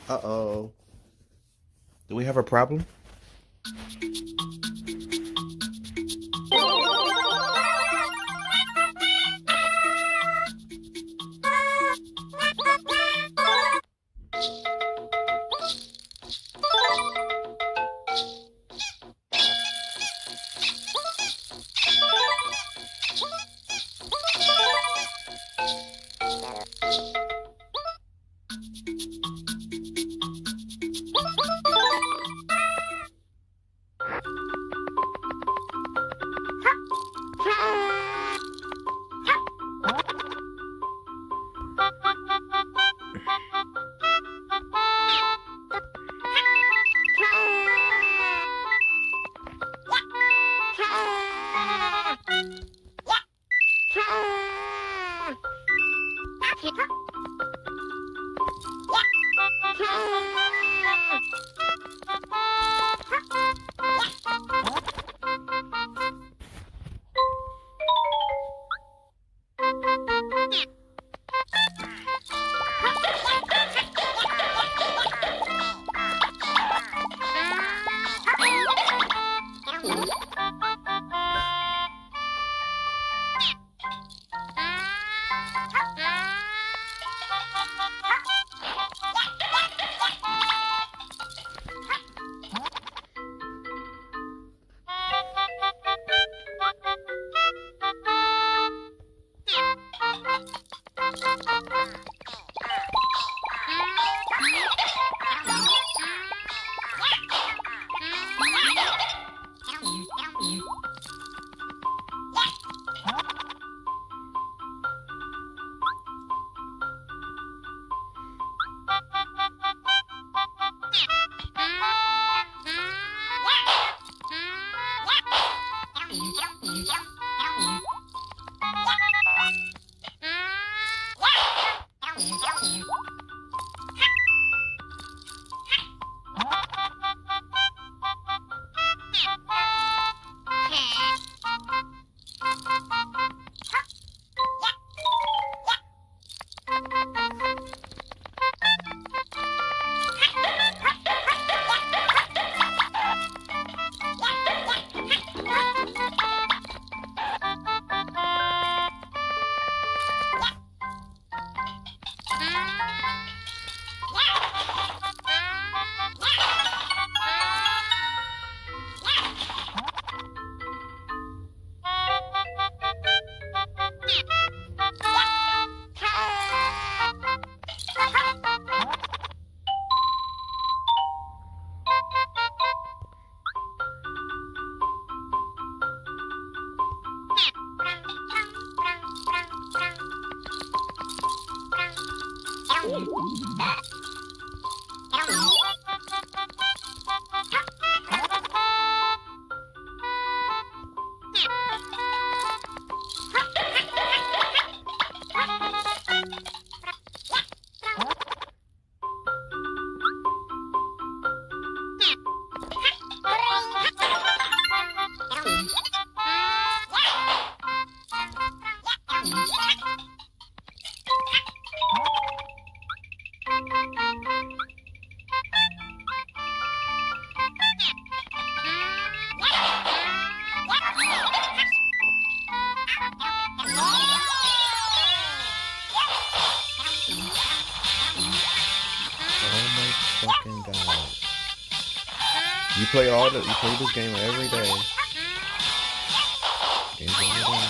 Uh-oh. Do we have a problem? Oh my fucking god. You play this game every day. Games every day.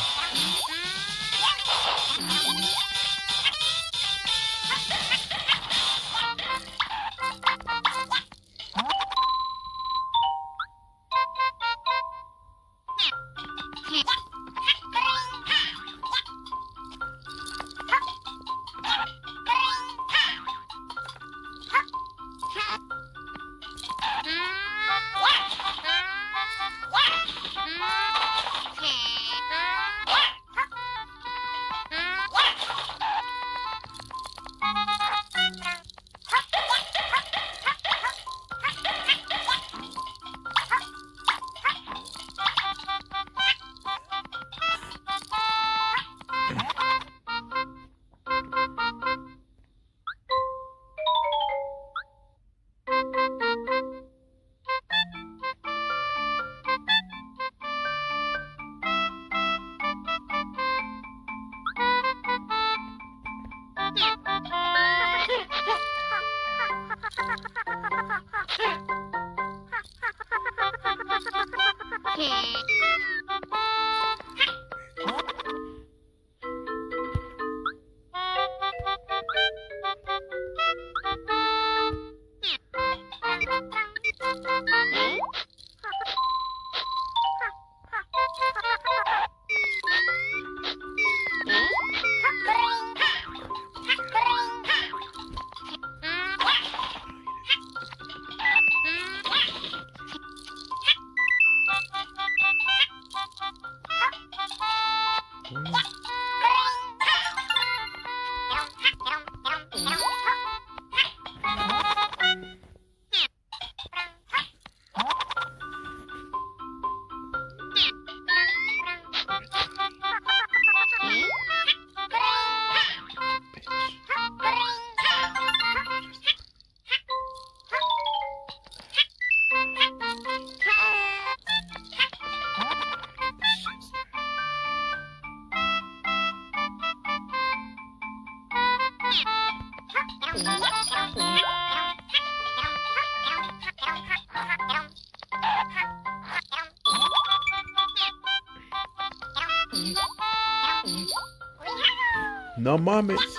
No moments.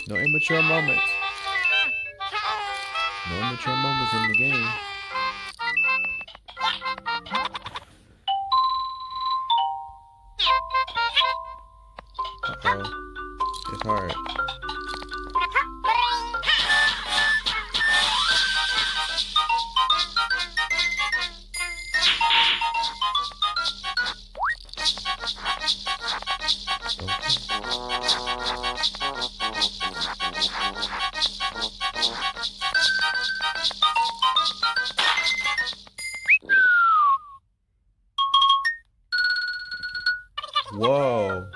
No immature moments. No immature moments in the game. Uh-oh. It's hard. Whoa.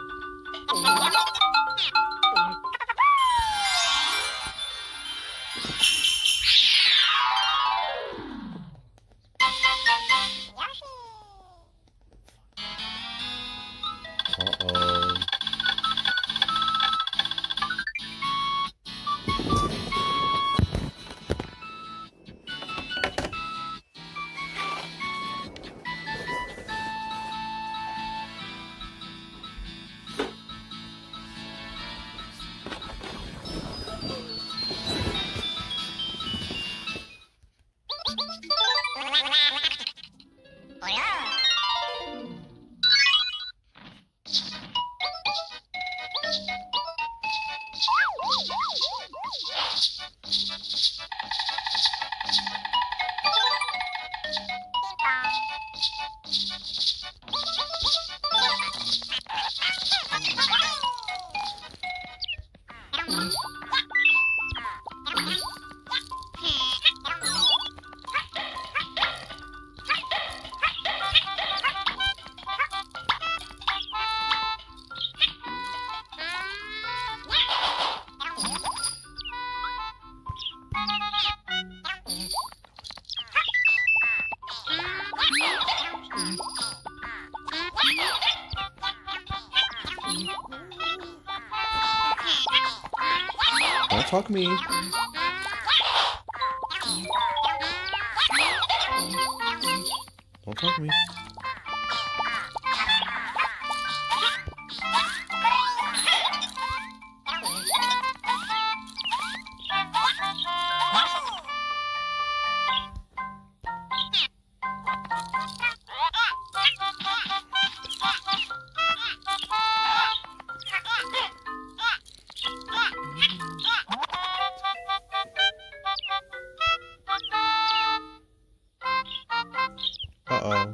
Uh-oh. Don't talk me. Don't talk me. Uh-oh.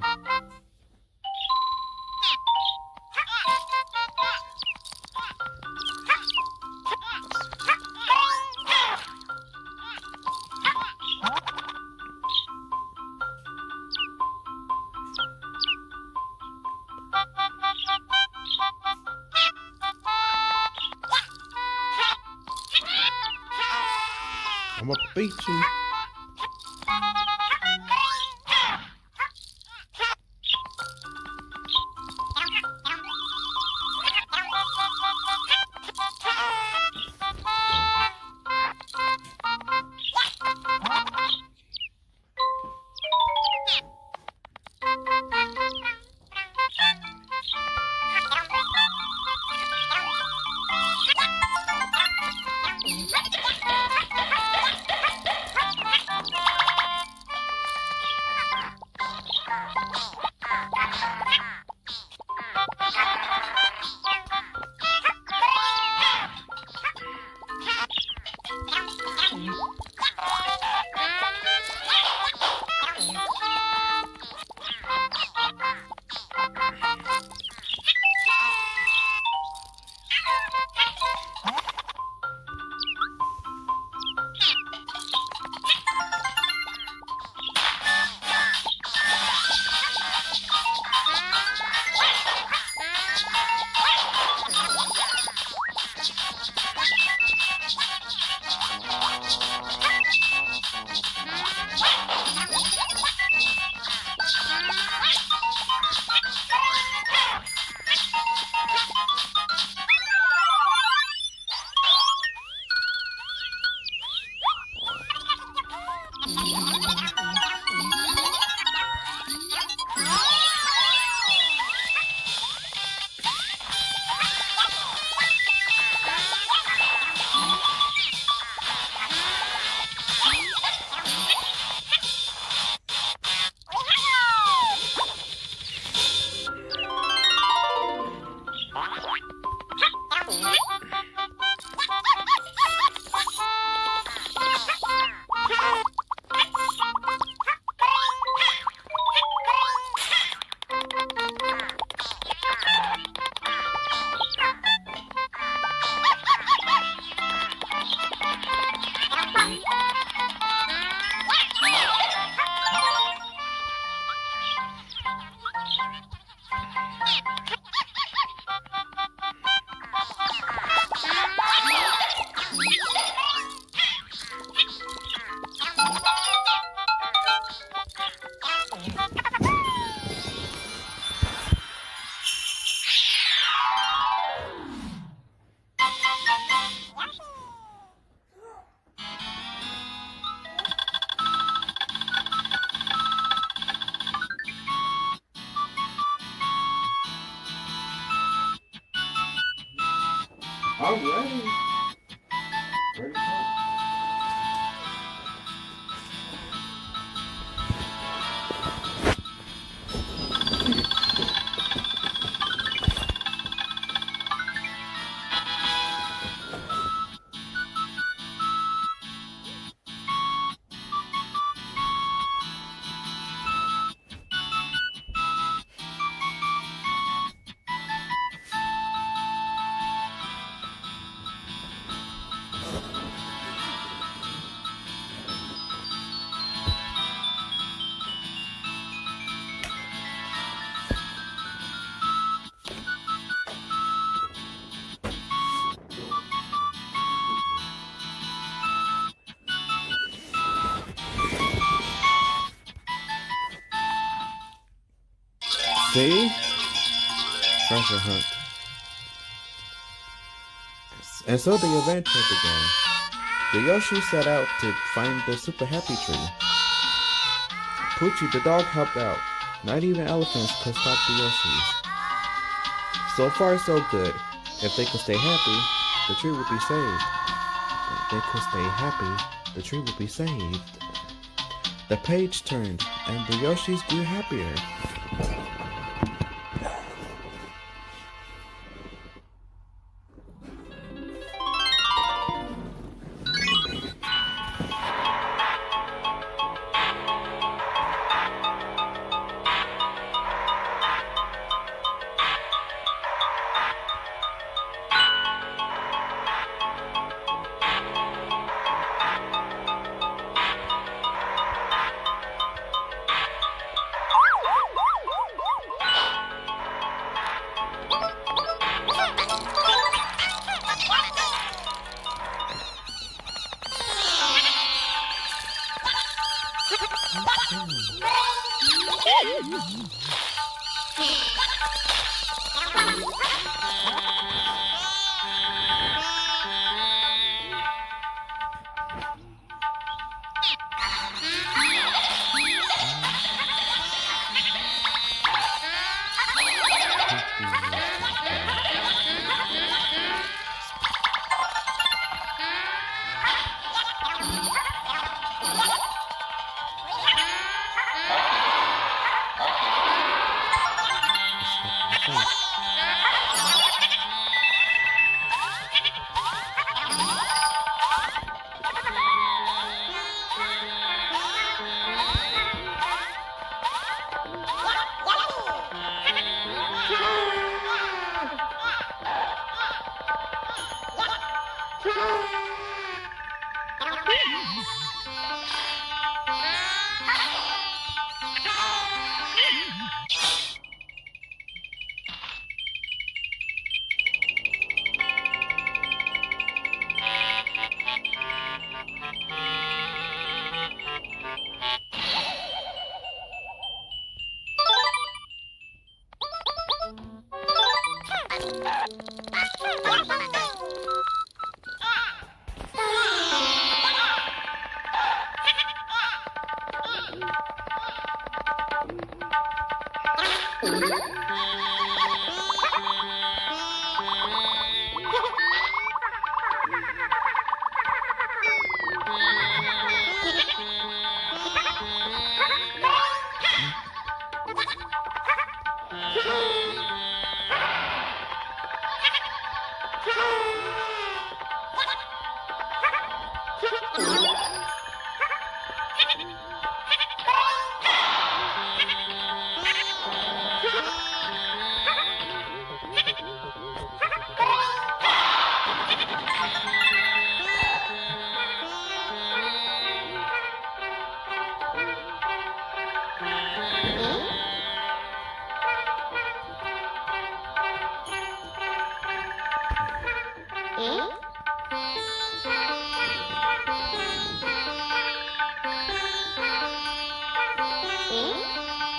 I'm gonna beat you. I'm ready. Ready to talk. See? Treasure hunt. And so the adventure began. The Yoshi set out to find the super happy tree. Poochie the dog helped out. Not even elephants could stop the Yoshis. So far so good. If they could stay happy, the tree would be saved. If they could stay happy, the tree would be saved. The page turned, and the Yoshis grew happier.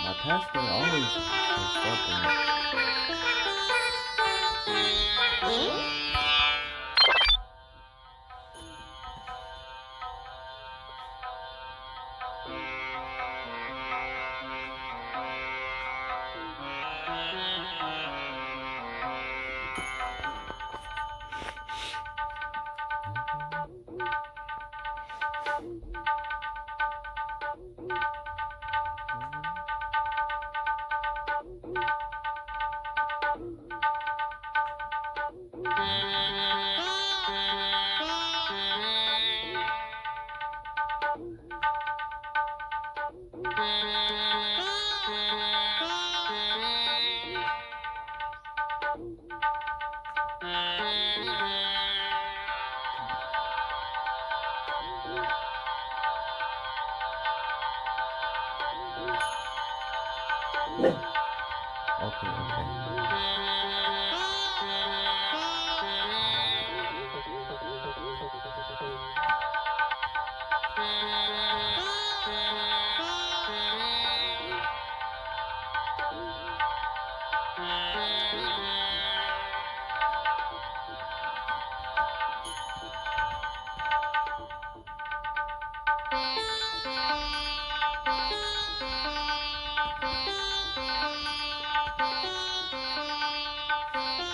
My passport always is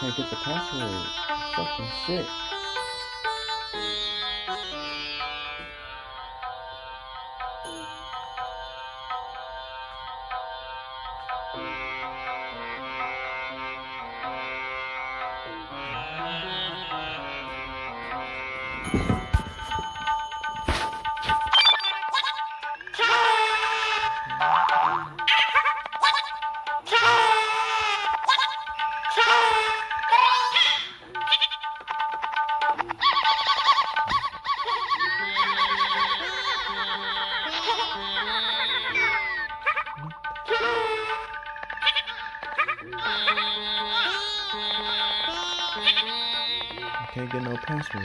Can't get the password. Fucking shit. Can't get no password.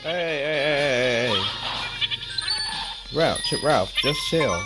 Hey. Ralph, just chill.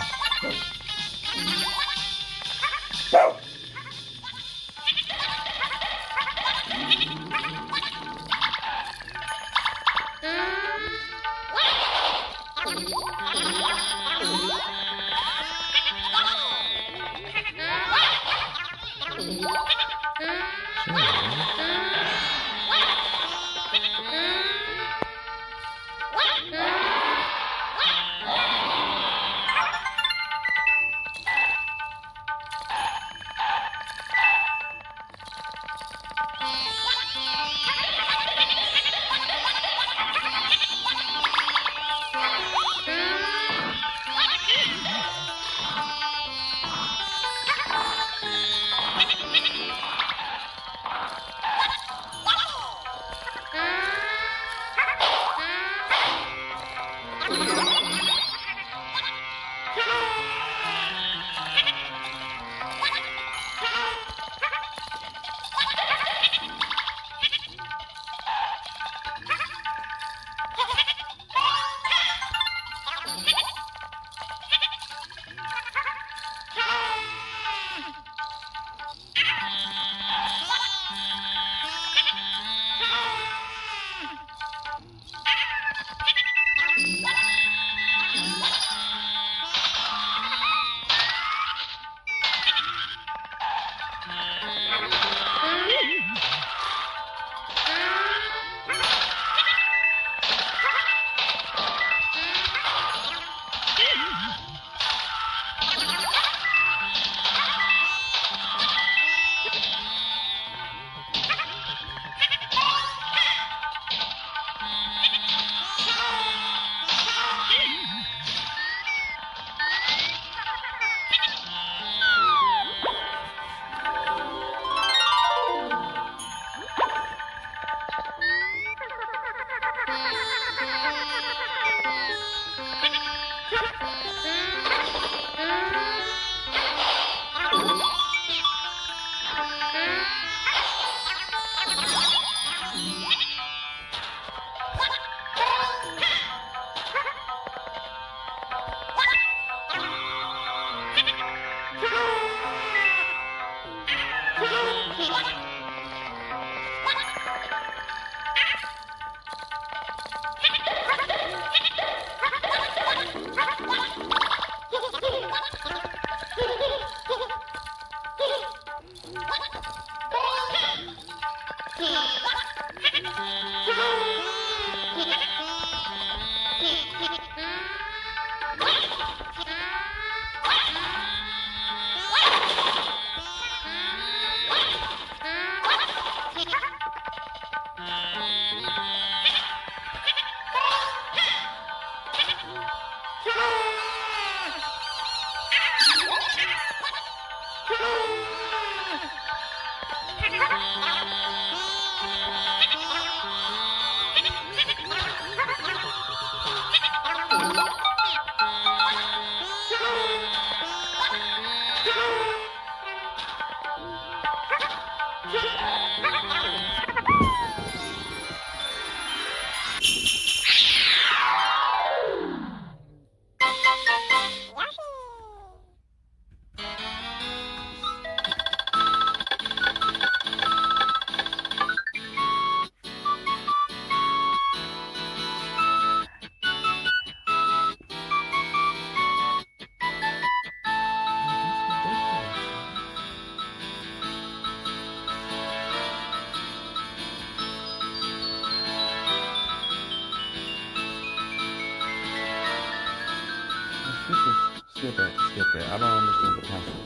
Skip it. I don't understand the concept.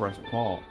press pause.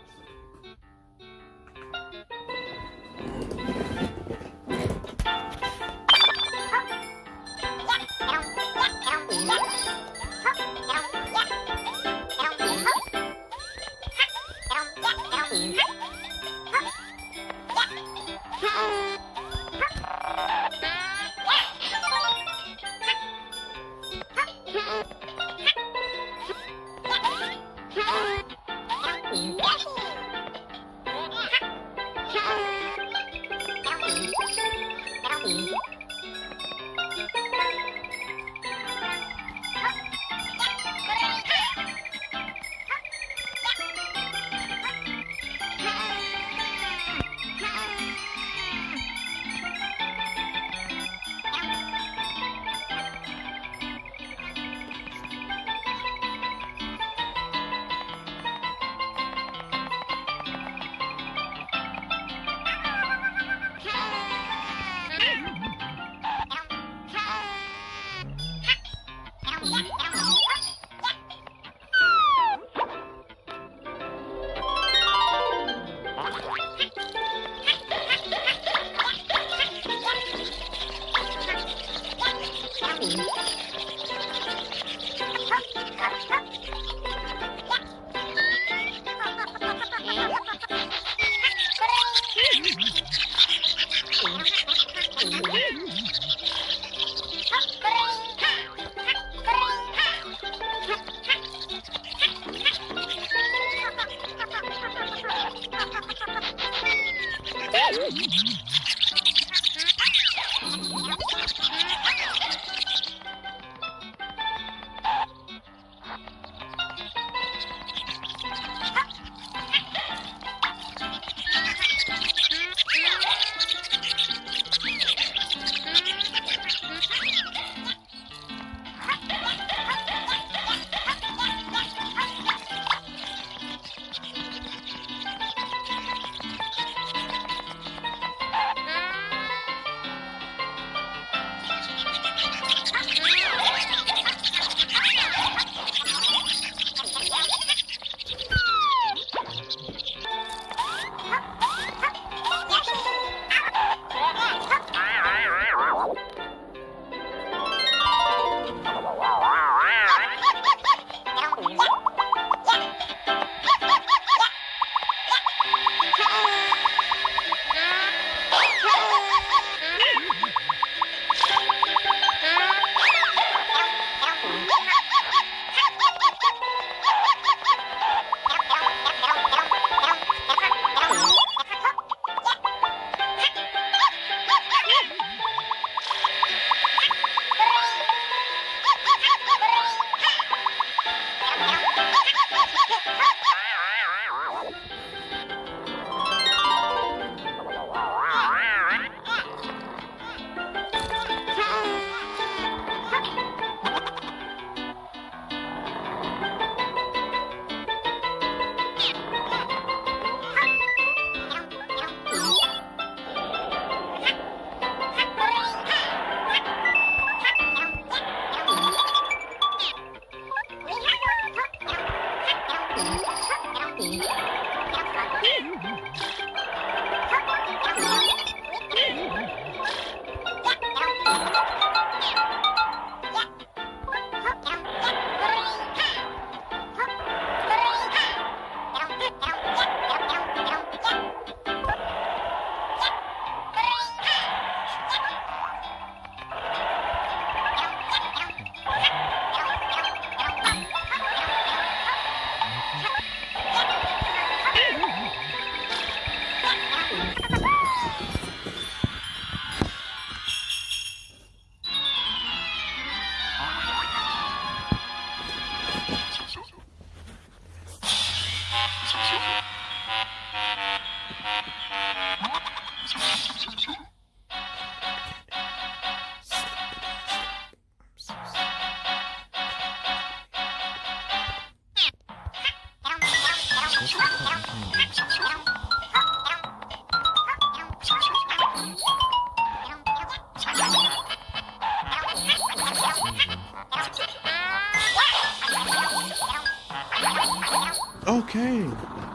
Okay.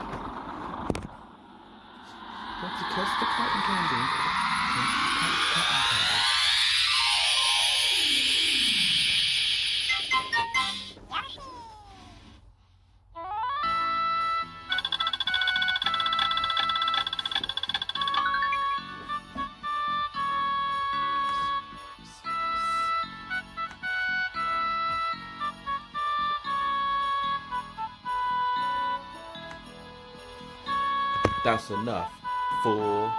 cotton candy. Cotton candy. That's enough, fool.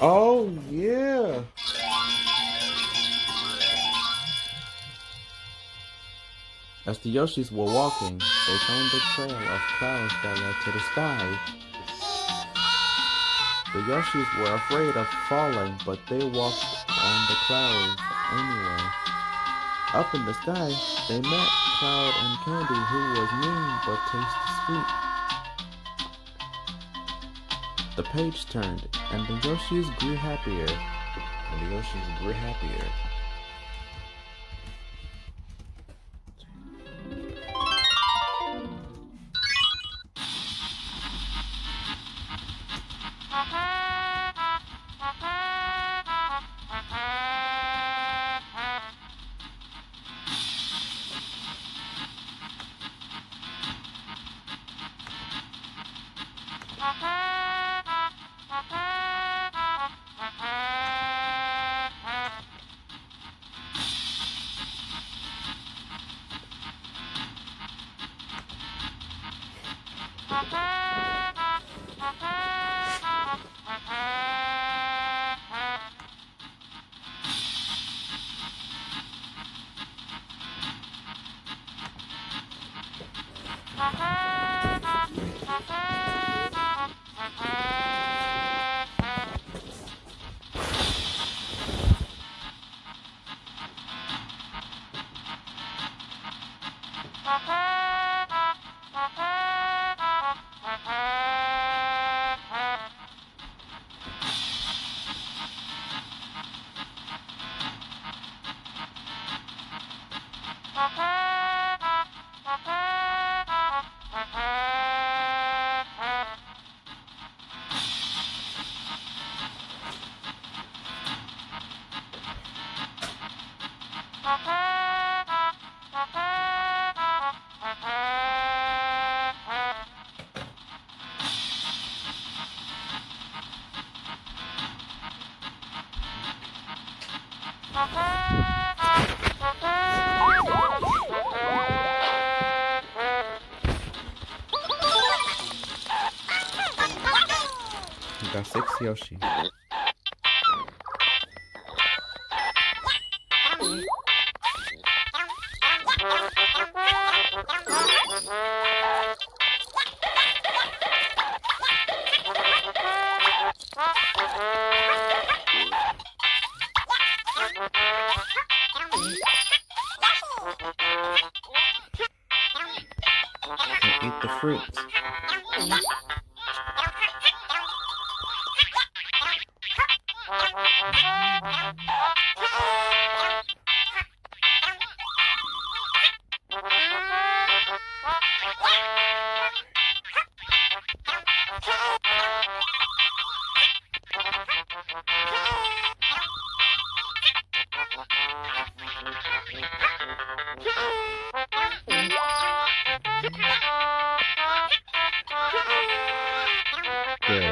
Oh, yeah. As the Yoshis were walking, they found a trail of clouds that led to the sky. The Yoshis were afraid of falling, but they walked on the clouds anyway. Up in the sky, they met Cloud and Candy, who was mean but tasted sweet. The page turned, and the Yoshis grew happier. You got 6 Yoshi. Eat the fruits. Good.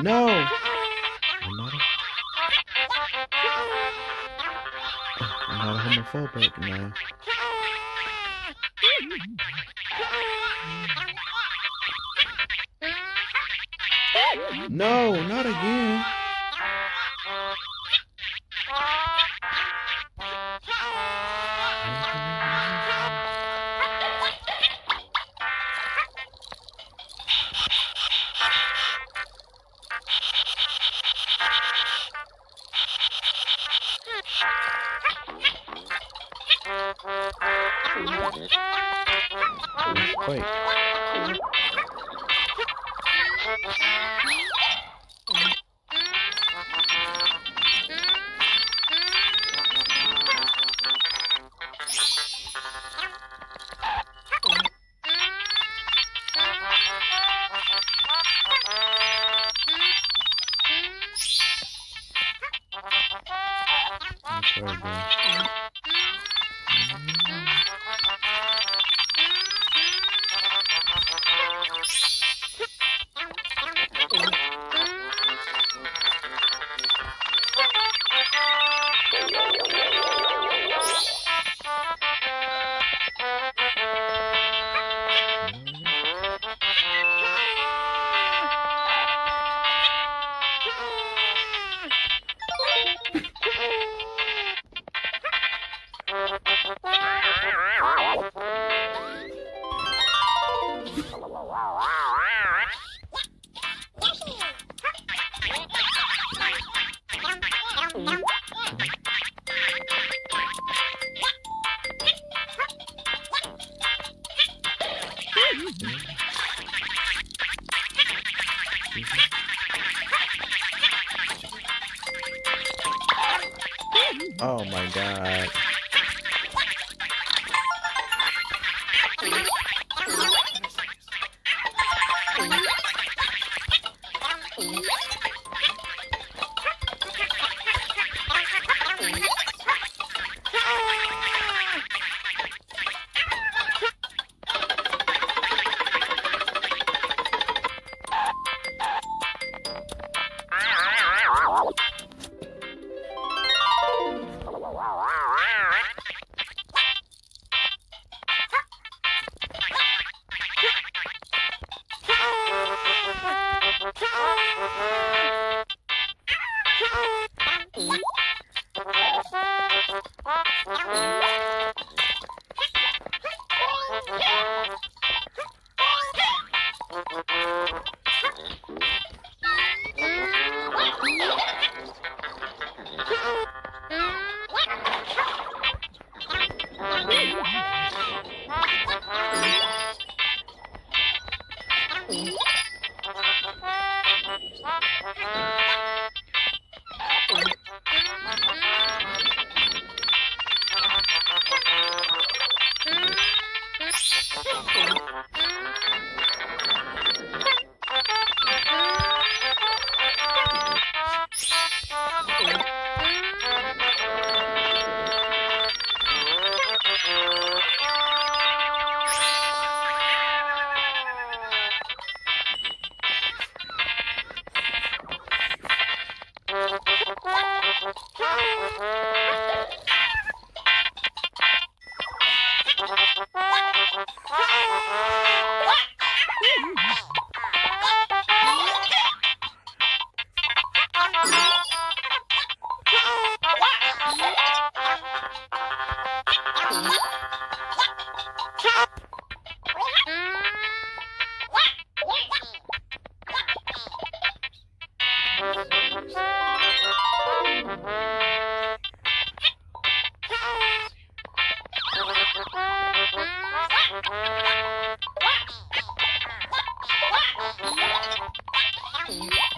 No! I'm not a homophobic, man. No, not again. Wait. Let's try again. Oh my god.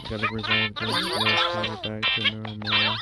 Gotta resolve this let's back to normal.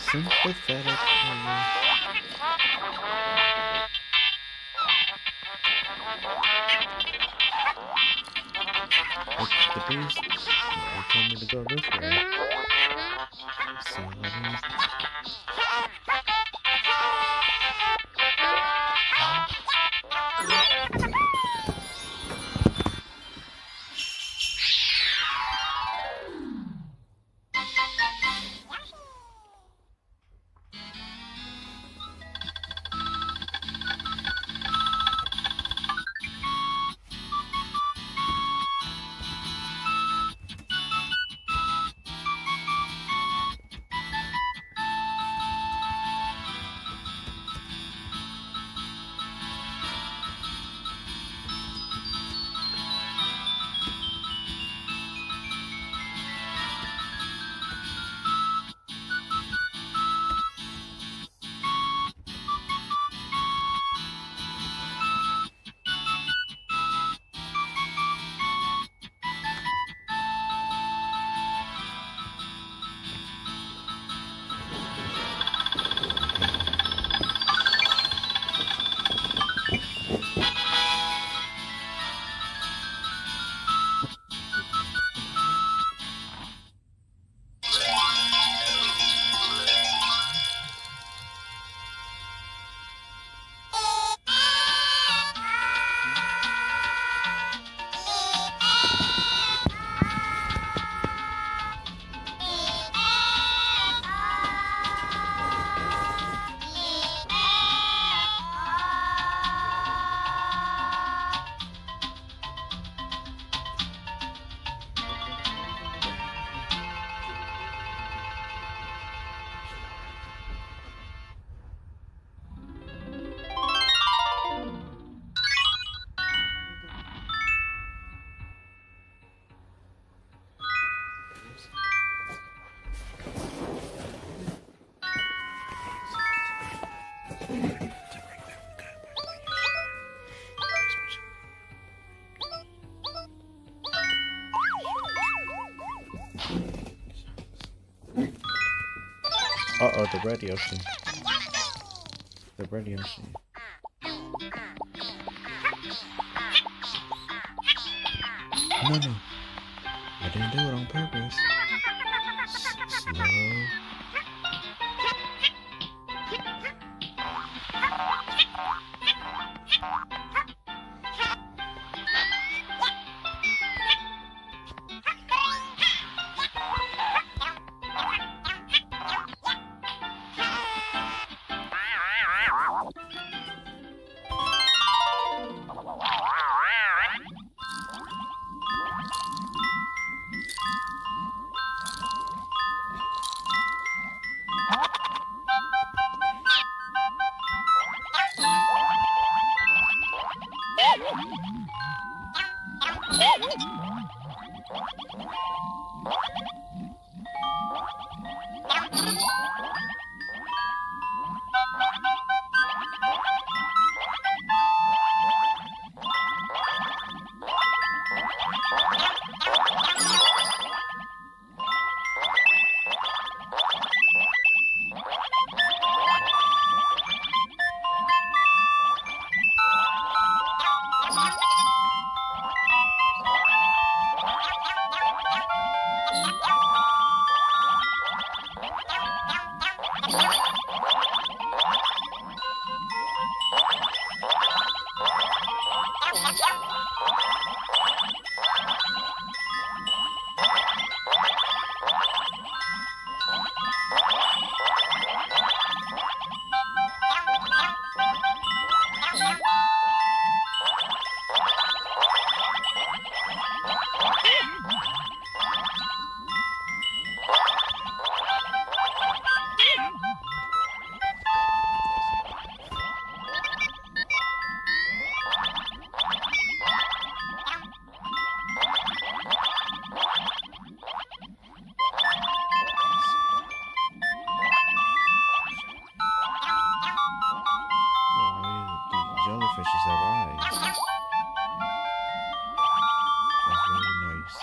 Sympathetic. The beast told me to go this way. So the radio scene. The radio scene. No. I didn't do it on purpose. Slow. jellyfishes have eyes. That's very nice.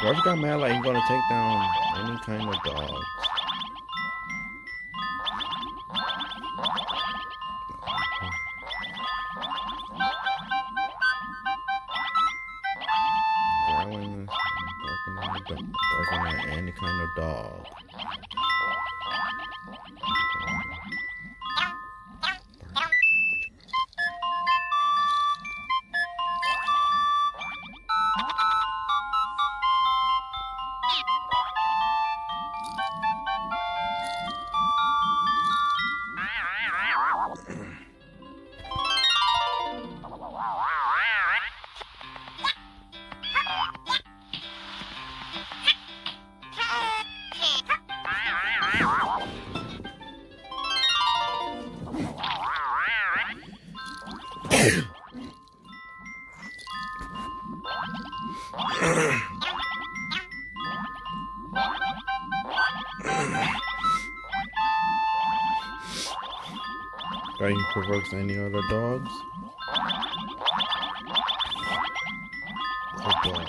Whoever got mad like he's gonna take down any kind of dogs. dog. Are you provokes any other dogs? Good dog.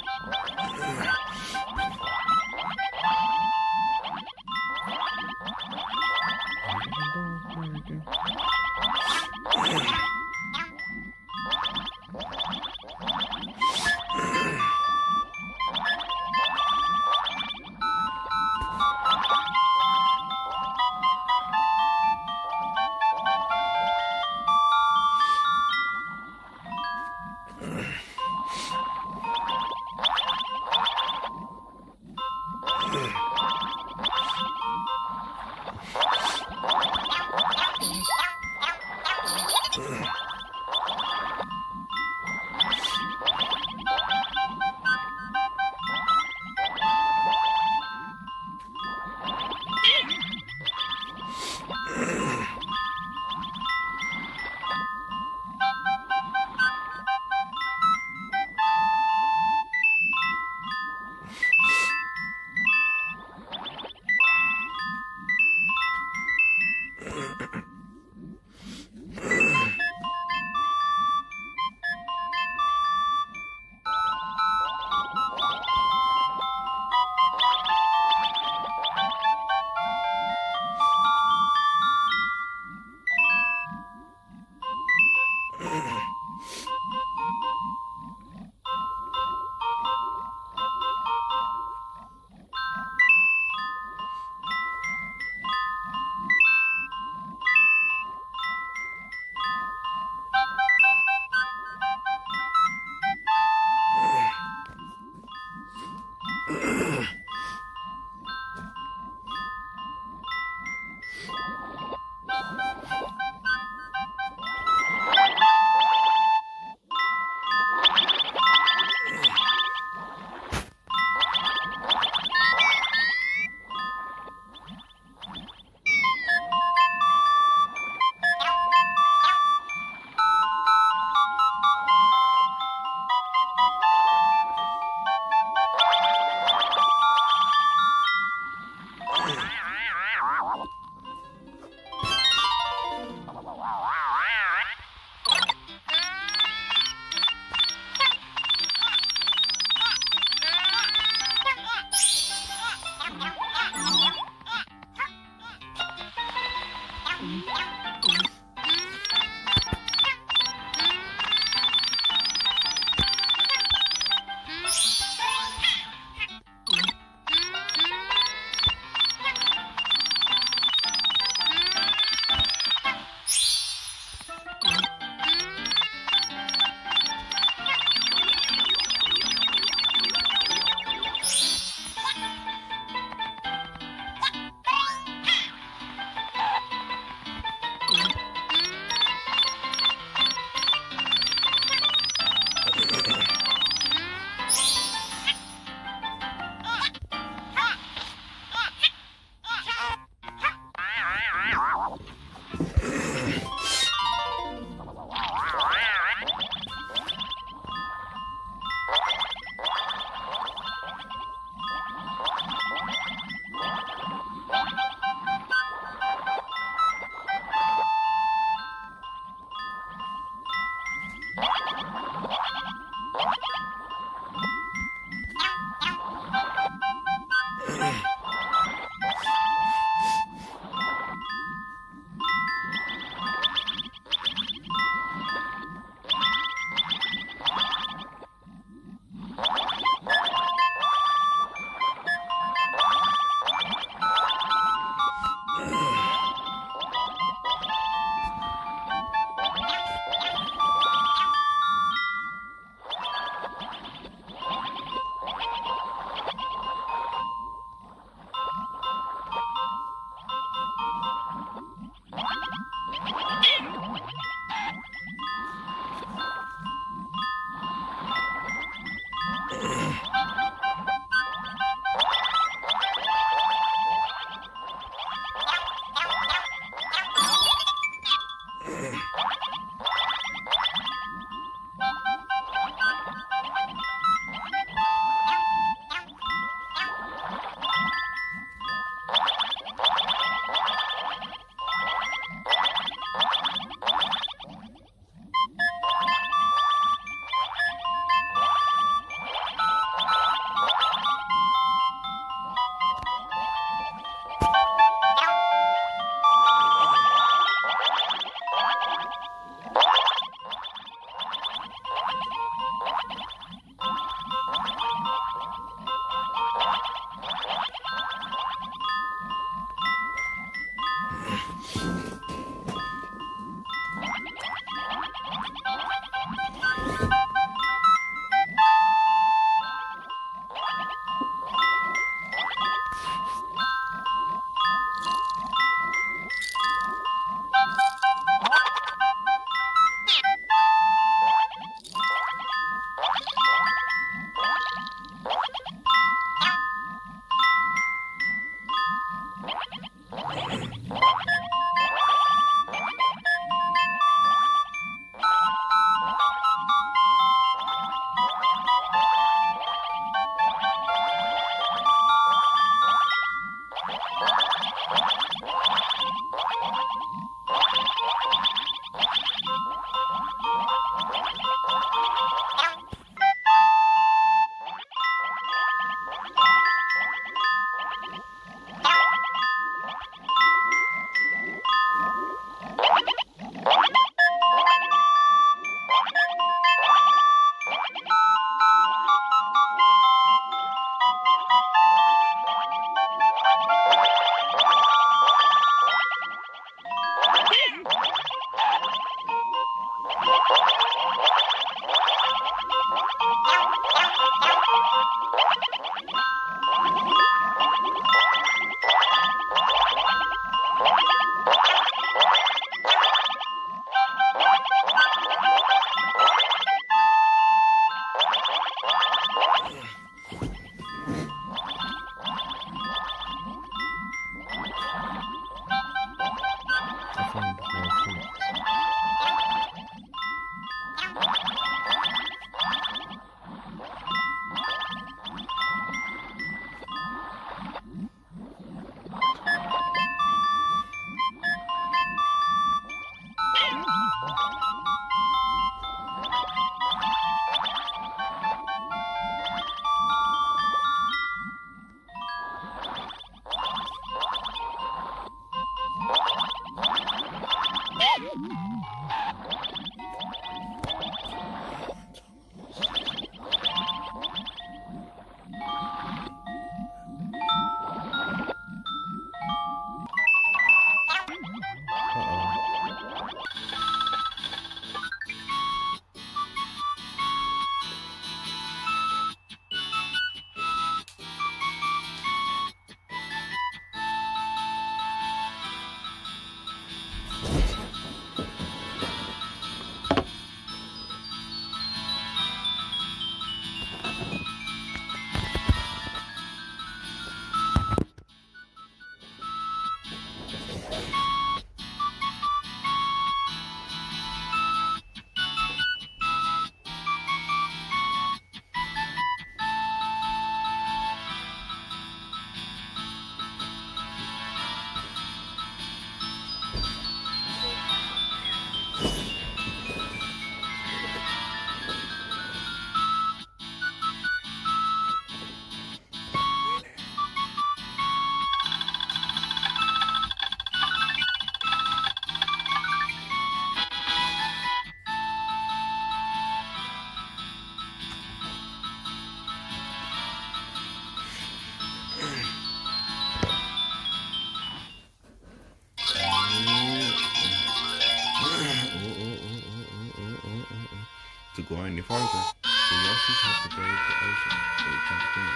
go any farther, the Yoshis have to brave the ocean. They jump in.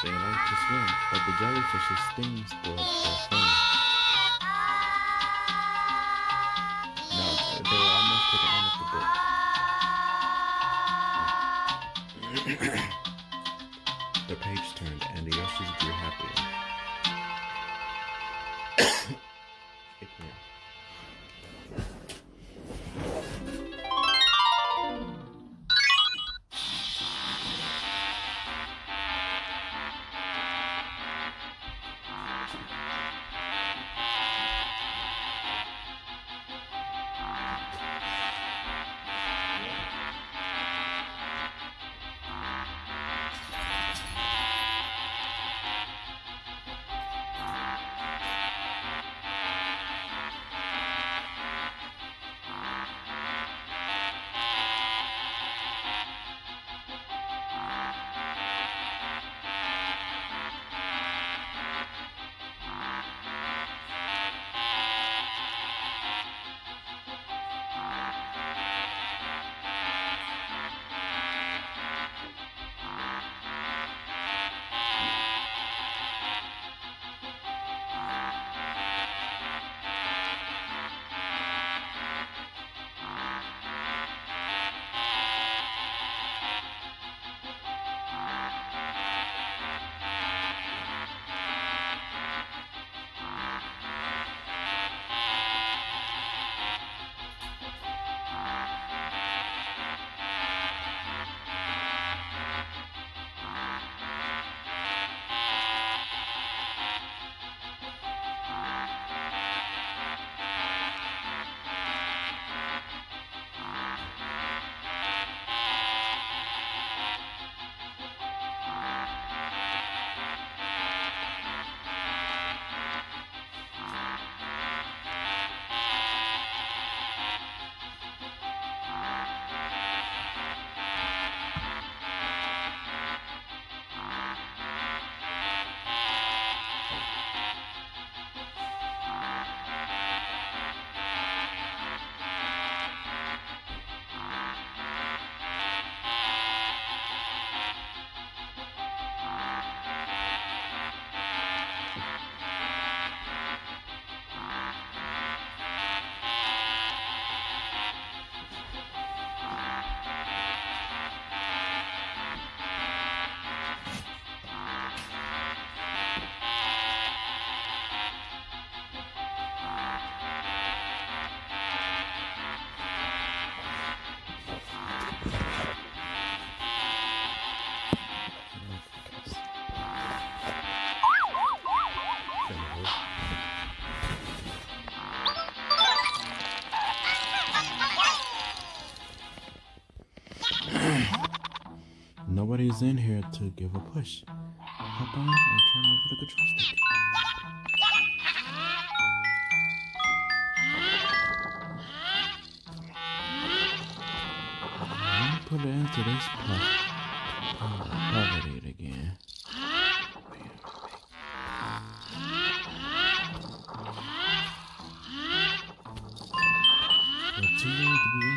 They like to swim, but the jellyfish's sting spoils their fun. Now, they were almost to the end of the book. The page turned, and the Yoshis grew happy. Nobody's in here to give a push. Hop on and try and move the control stick. Let me put it into this poverty again. We're too late to be in.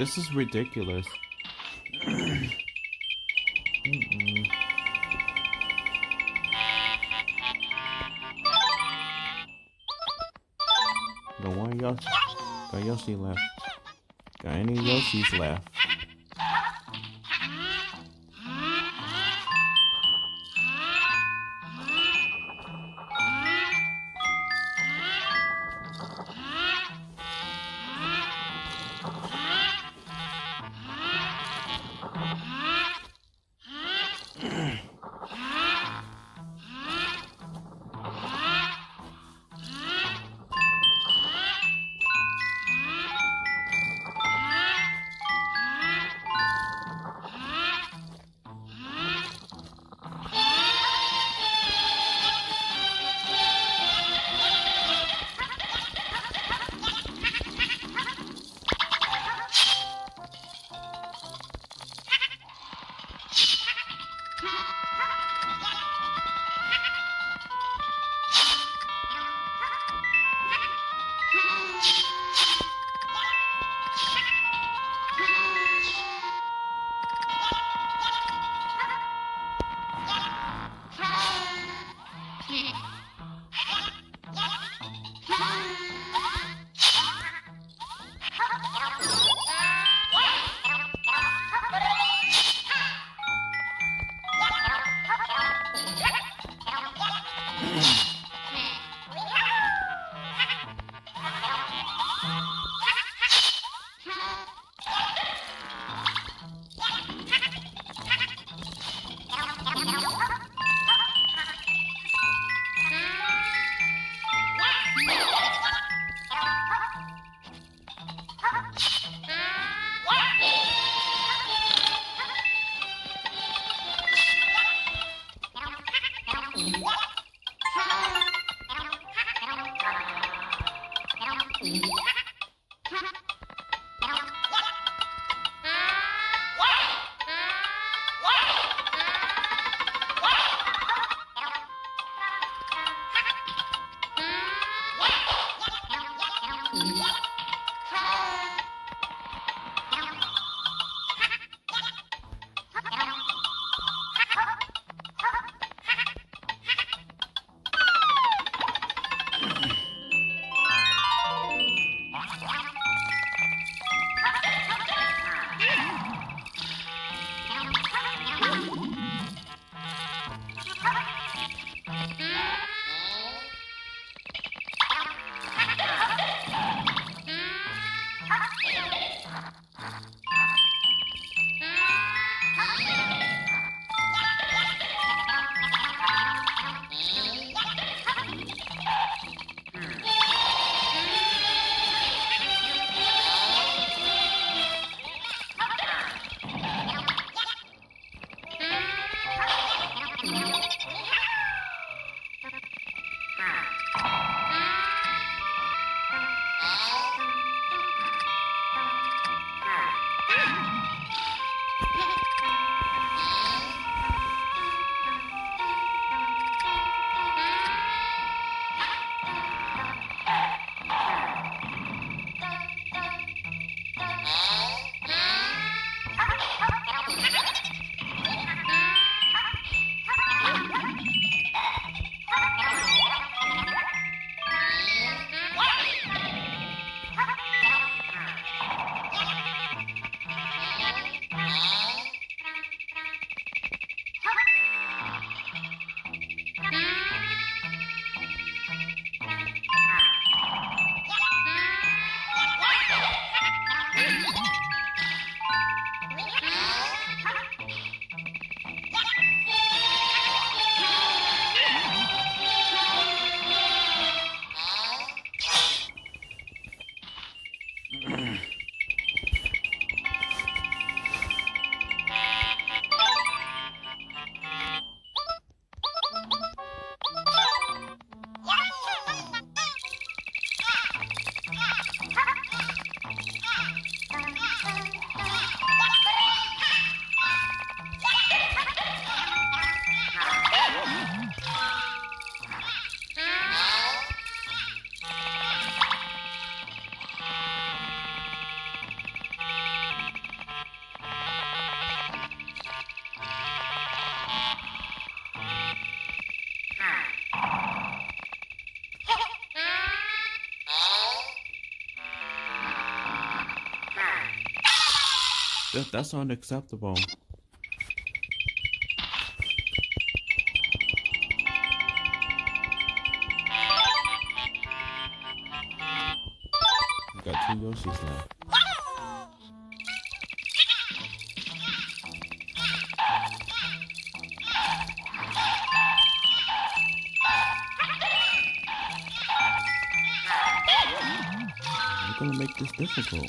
This is ridiculous. No, why Yoshi? Got Yoshi left. Got any Yoshis left? That's unacceptable. We got 2 Yoshis now. We're gonna make this difficult.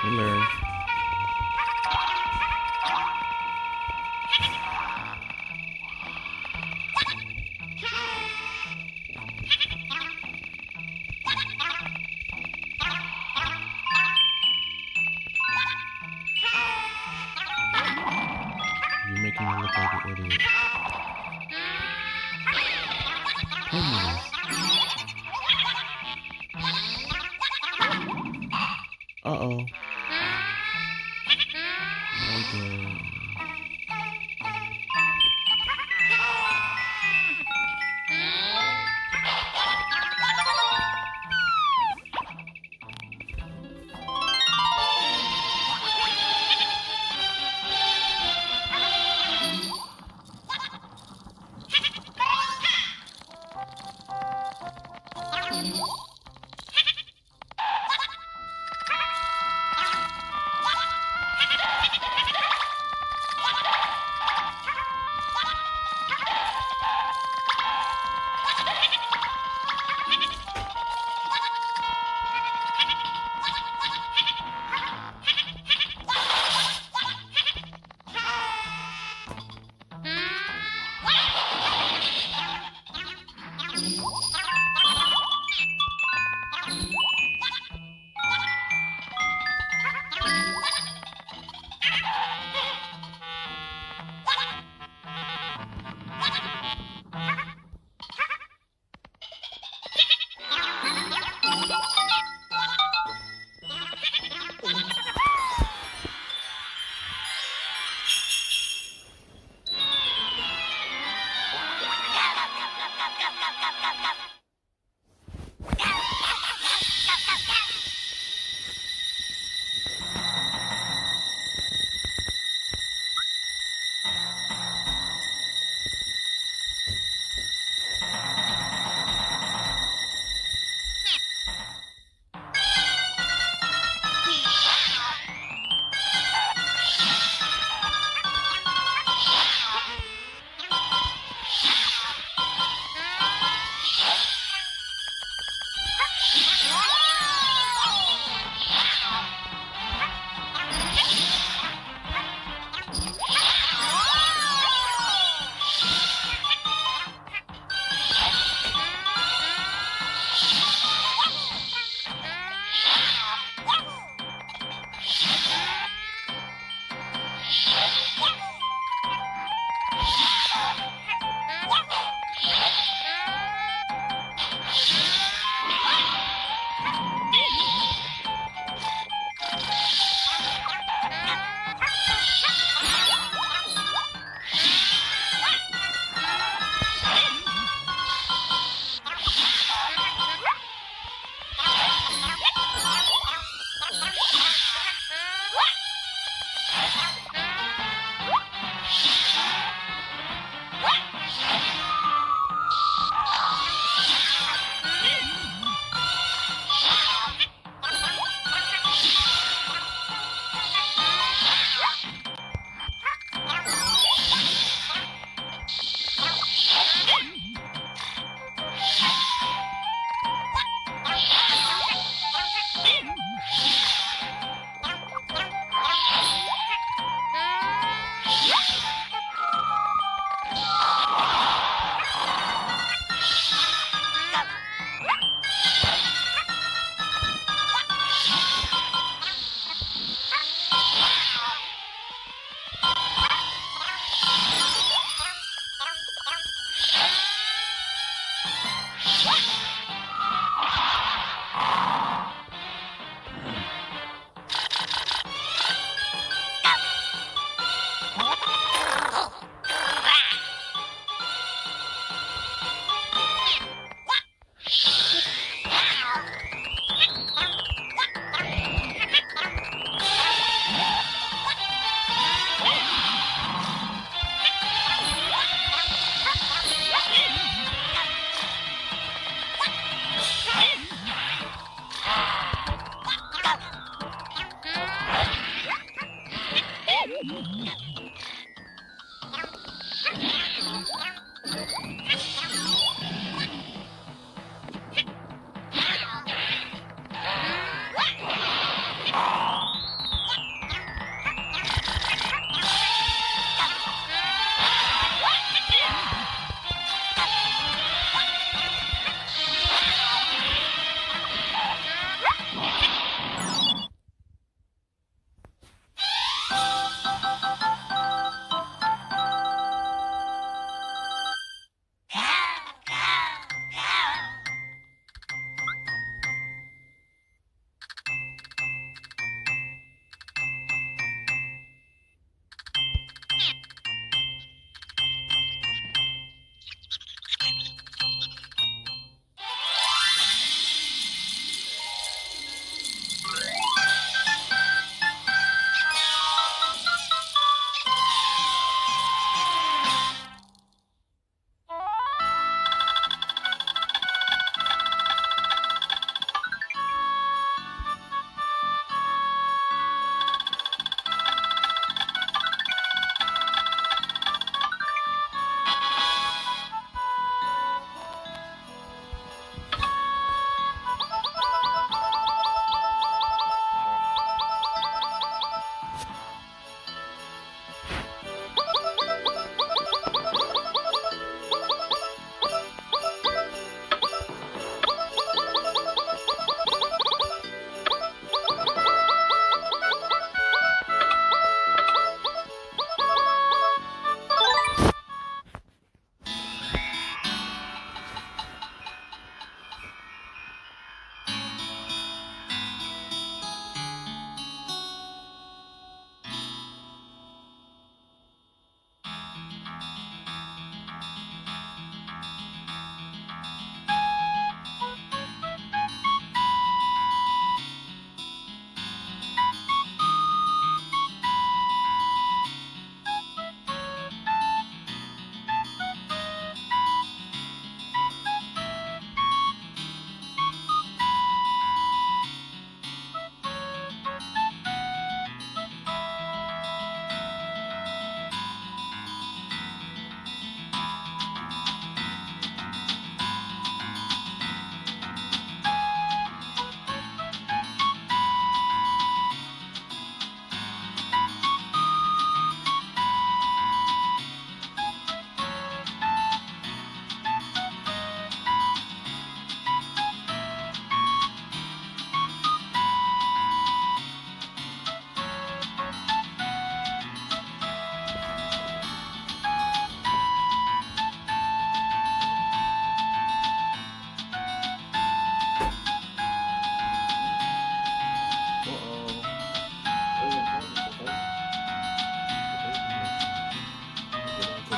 We learned. You're making me look like an idiot. Uh-oh. Okay.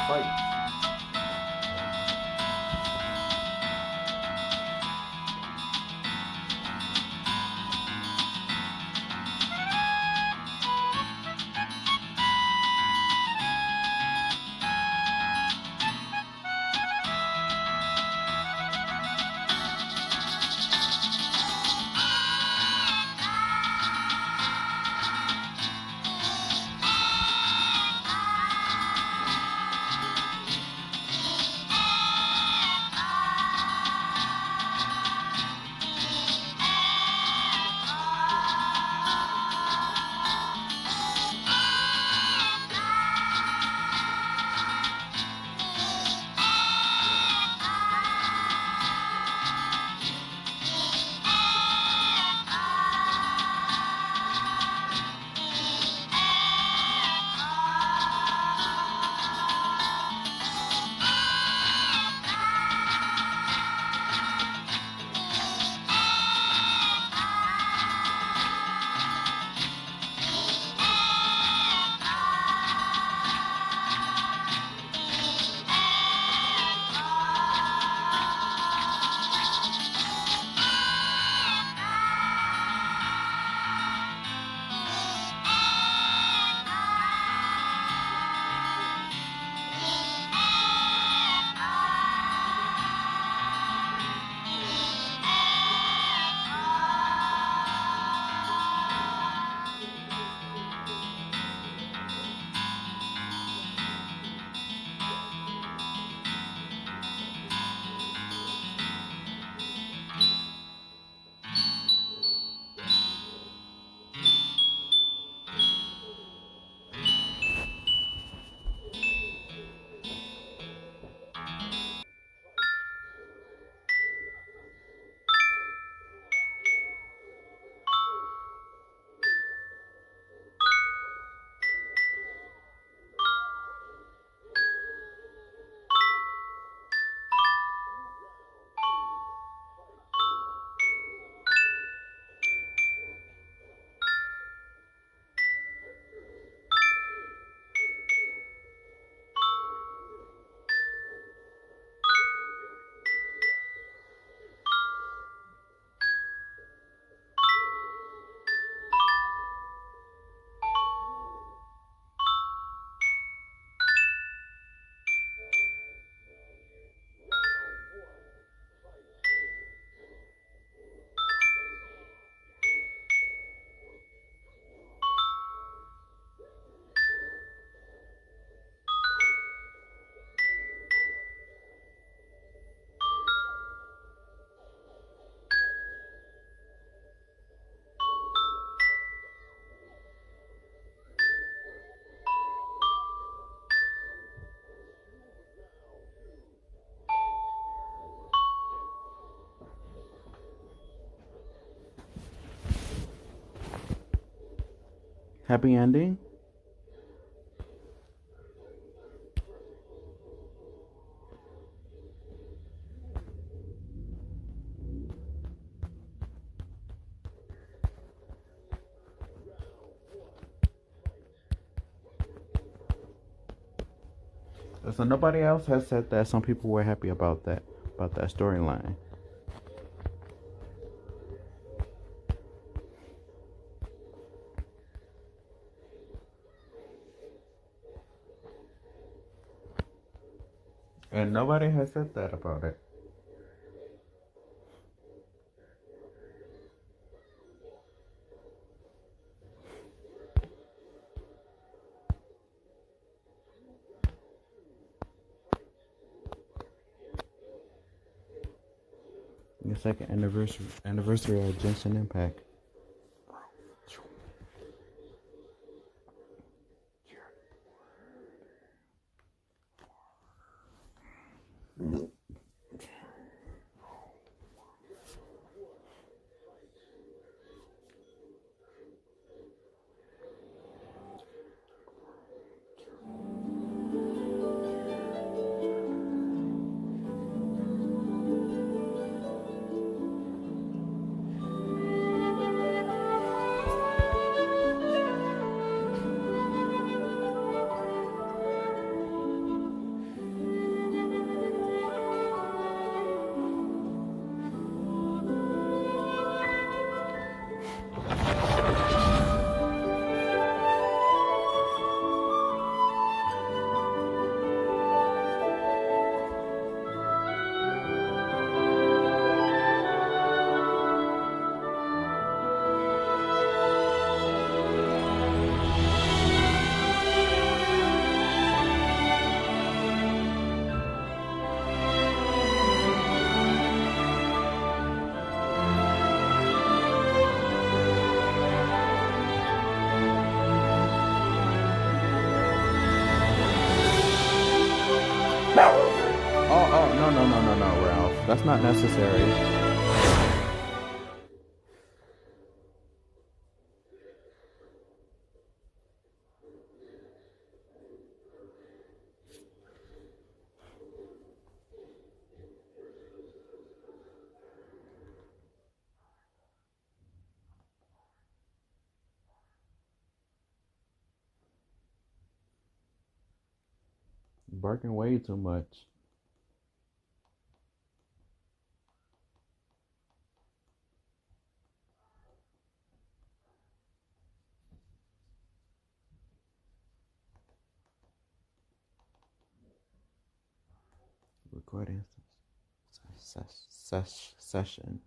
fight. Happy ending? So nobody else has said that. Some people were happy about that storyline. And nobody has said that about it. The second anniversary of Genshin Impact. no, Ralph. That's not necessary. Barking way too much. Recording session.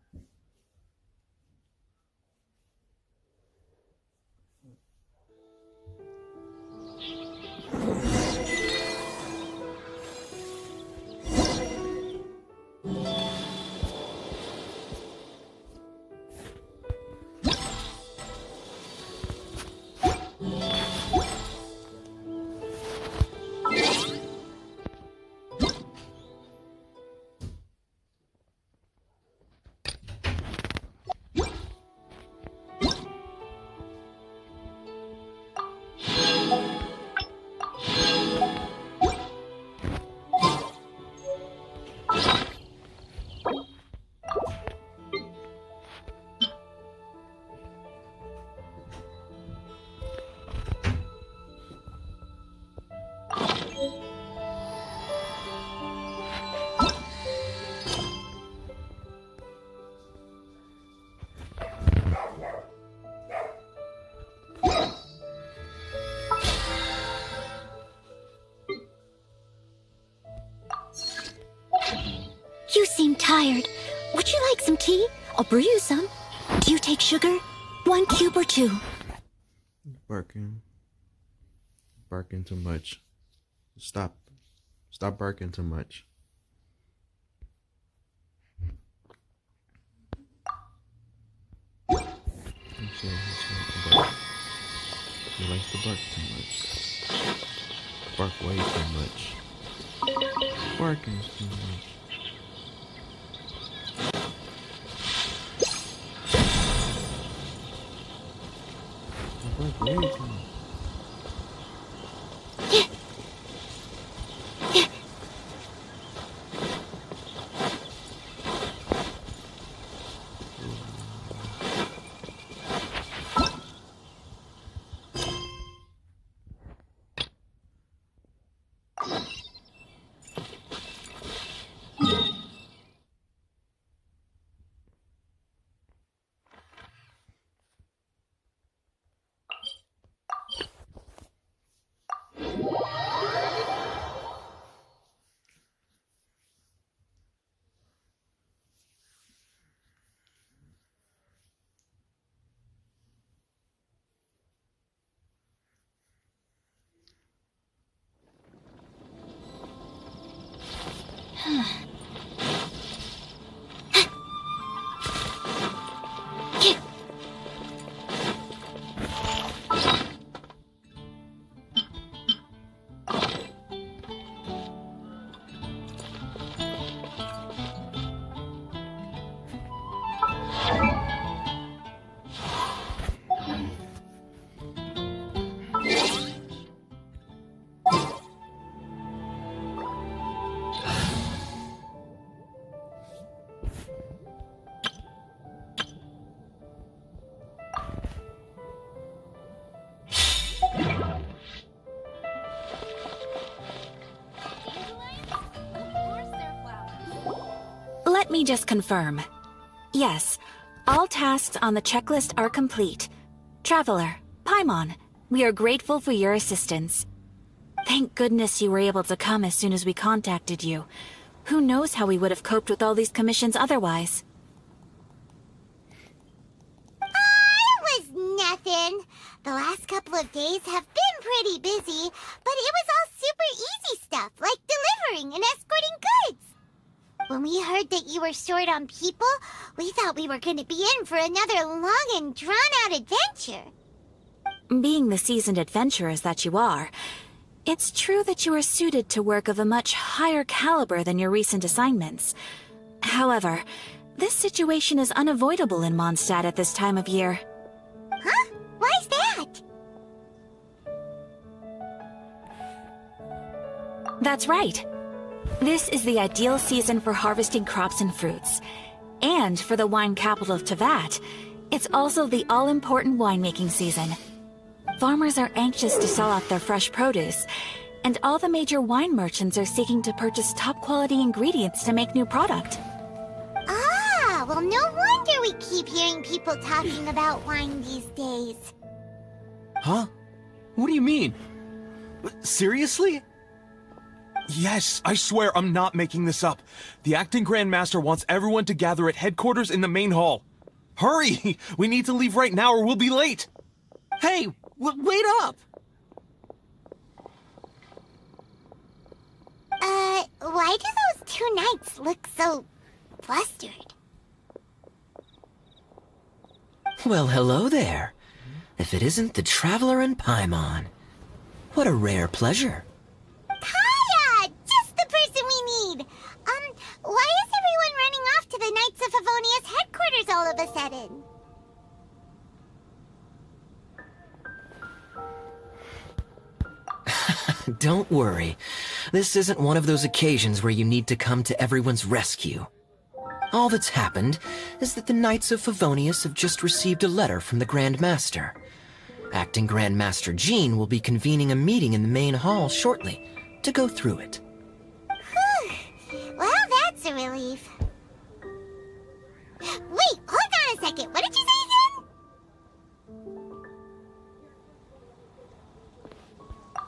You seem tired. Would you like some tea? I'll brew you some. Do you take sugar? 1 cube or 2? Barking too much. Stop barking too much. He likes to bark too much. Bark way too much. Barking too much. Bark way too much. Let me just confirm. Yes, all tasks on the checklist are complete. Traveler, Paimon, we are grateful for your assistance. Thank goodness you were able to come as soon as we contacted you. Who knows how we would have coped with all these commissions otherwise? It was nothing. The last couple of days have been pretty busy, but it was all super easy stuff, like delivering and escorting goods. When we heard that you were short on people, we thought we were going to be in for another long and drawn-out adventure. Being the seasoned adventurers that you are, It's true that you are suited to work of a much higher caliber than your recent assignments. However, this situation is unavoidable in Mondstadt at this time of year. Huh? Why's that? That's right. This is the ideal season for harvesting crops and fruits. And for the wine capital of Teyvat, it's also the all-important winemaking season. Farmers are anxious to sell off their fresh produce, and all the major wine merchants are seeking to purchase top-quality ingredients to make new product. Ah, well, no wonder we keep hearing people talking about wine these days. Huh? What do you mean? Seriously? Yes, I swear I'm not making this up. The acting Grandmaster wants everyone to gather at headquarters in the main hall. Hurry! We need to leave right now or we'll be late! Hey, wait up! Why do those two knights look so flustered? Well, hello there. If it isn't the Traveler and Paimon. What a rare pleasure. Hiya! Just the person we need! Why is everyone running off to the Knights of Favonia's headquarters all of a sudden? Don't worry. This isn't one of those occasions where you need to come to everyone's rescue. All that's happened is that the Knights of Favonius have just received a letter from the Grand Master. Acting Grand Master Jean will be convening a meeting in the main hall shortly to go through it. Whew. Well, that's a relief. Wait, hold on a second. What did you say again?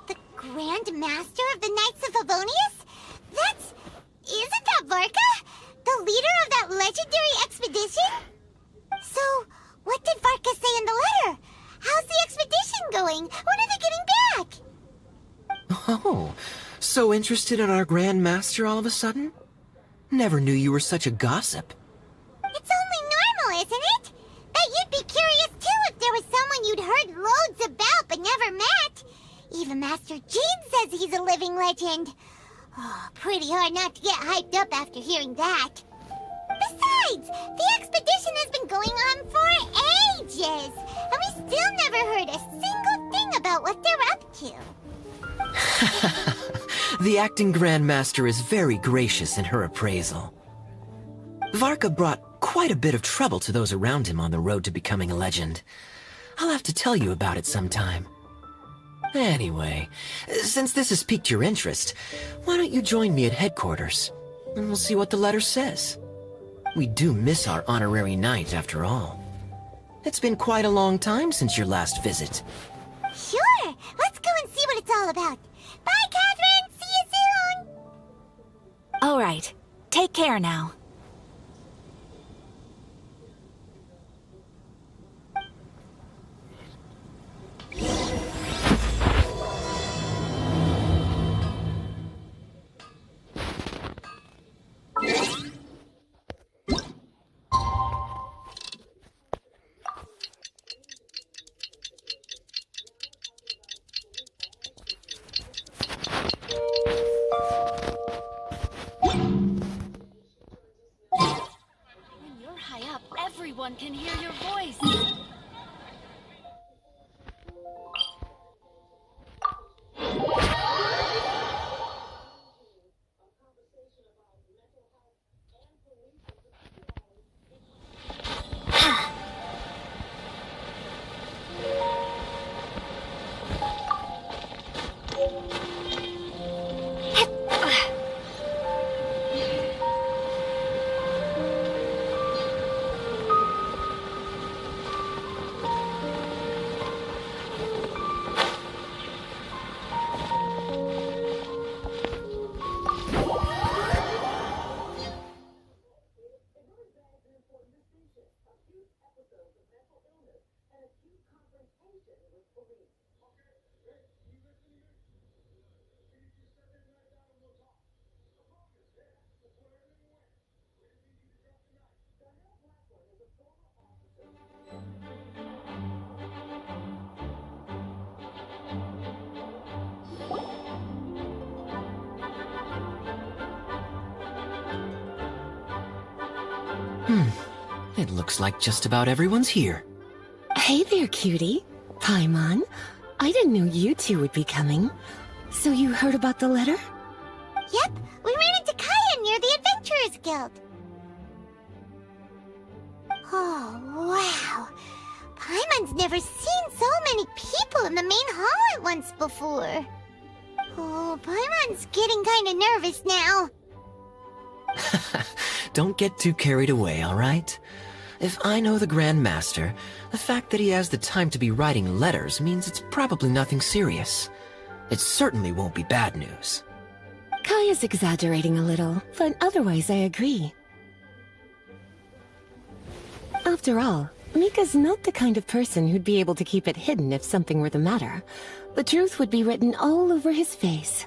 The Grand Master of the Knights of Favonius? Isn't that Varka? The leader of that legendary expedition? So, what did Varka say in the letter? How's the expedition going? When are they getting back? Oh, so interested in our Grand Master all of a sudden? Never knew you were such a gossip. It's only normal, isn't it? That you'd be curious too if there was someone you'd heard loads about but never met. Even Master Jean says he's a living legend. Oh, pretty hard not to get hyped up after hearing that. Besides, the expedition has been going on for ages, and we still never heard a single thing about what they're up to. The acting Grandmaster is very gracious in her appraisal. Varka brought quite a bit of trouble to those around him on the road to becoming a legend. I'll have to tell you about it sometime. Anyway, since this has piqued your interest, why don't you join me at headquarters, and we'll see what the letter says. We do miss our honorary knight, after all. It's been quite a long time since your last visit. Sure, let's go and see what it's all about. Bye, Catherine! See you soon! All right. Take care now. When you're high up, everyone can hear your voice. It looks like just about everyone's here. Hey there, cutie. Paimon. I didn't know you two would be coming. So you heard about the letter? Yep, we ran into Kaya near the Adventurers Guild. Oh, wow. Paimon's never seen so many people in the main hall at once before. Oh, Paimon's getting kinda nervous now. Don't get too carried away, all right? If I know the Grand Master, the fact that he has the time to be writing letters means it's probably nothing serious. It certainly won't be bad news. Kaya's exaggerating a little, but otherwise I agree. After all, Mika's not the kind of person who'd be able to keep it hidden if something were the matter. The truth would be written all over his face.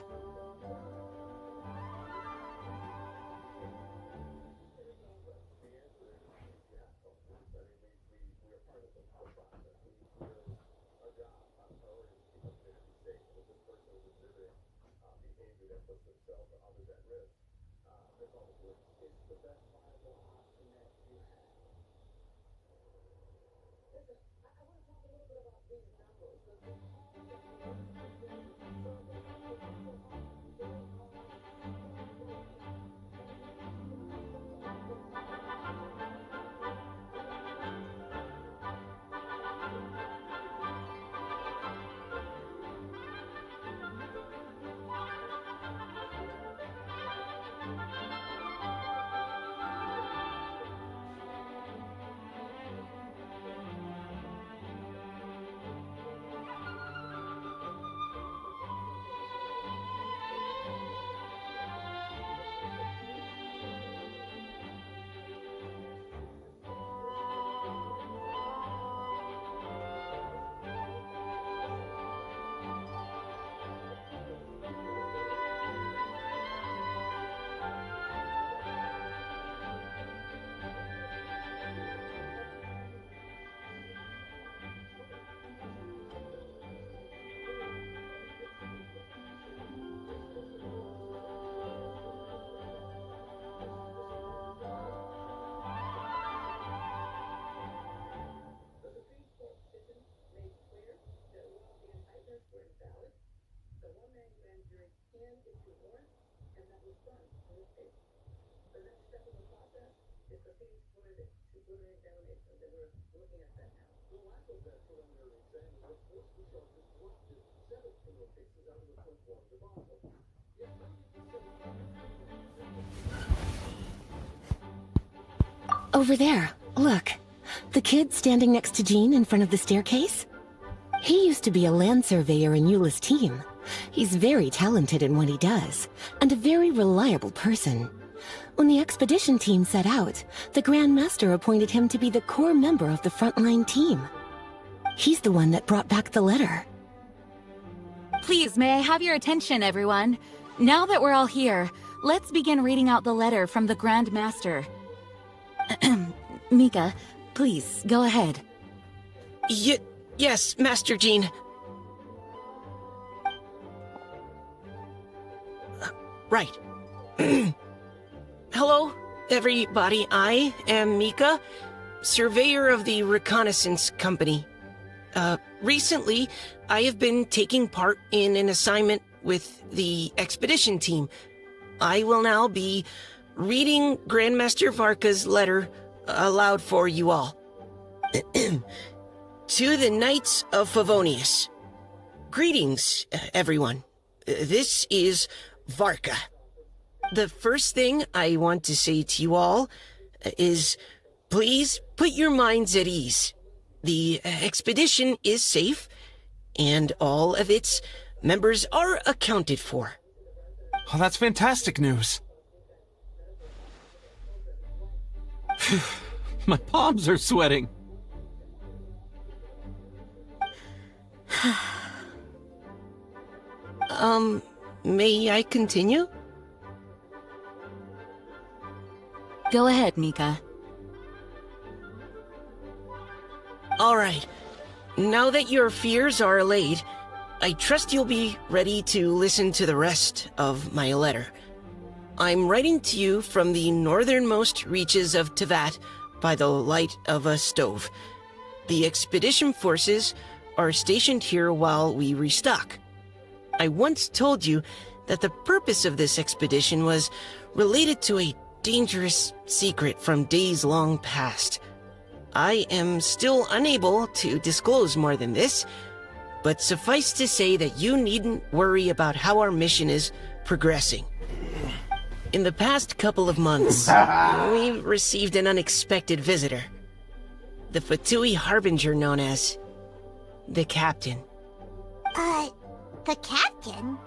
Over there, look. The kid standing next to Jean in front of the staircase? He used to be a land surveyor in Eula's team. He's very talented in what he does, and a very reliable person. When the expedition team set out, the Grand Master appointed him to be the core member of the frontline team. He's the one that brought back the letter. Please, may I have your attention, everyone? Now that we're all here, let's begin reading out the letter from the Grand Master. Mika, please, go ahead. Yes, Master Jean. Right. Hello, everybody. I am Mika, surveyor of the Reconnaissance Company. Recently, I have been taking part in an assignment with the expedition team. I will now be reading Grandmaster Varka's letter aloud for you all. To the Knights of Favonius. Greetings, everyone. This is Varka. The first thing I want to say to you all is, please put your minds at ease. The expedition is safe, and all of its members are accounted for. Oh, that's fantastic news. My palms are sweating. May I continue? Go ahead, Mika. All right. Now that your fears are allayed, I trust you'll be ready to listen to the rest of my letter. I'm writing to you from the northernmost reaches of Tevat by the light of a stove. The expedition forces are stationed here while we restock. I once told you that the purpose of this expedition was related to a dangerous secret from days long past. I am still unable to disclose more than this, but suffice to say that you needn't worry about how our mission is progressing. In the past couple of months, we received an unexpected visitor. The Fatui Harbinger known as the Captain. The captain?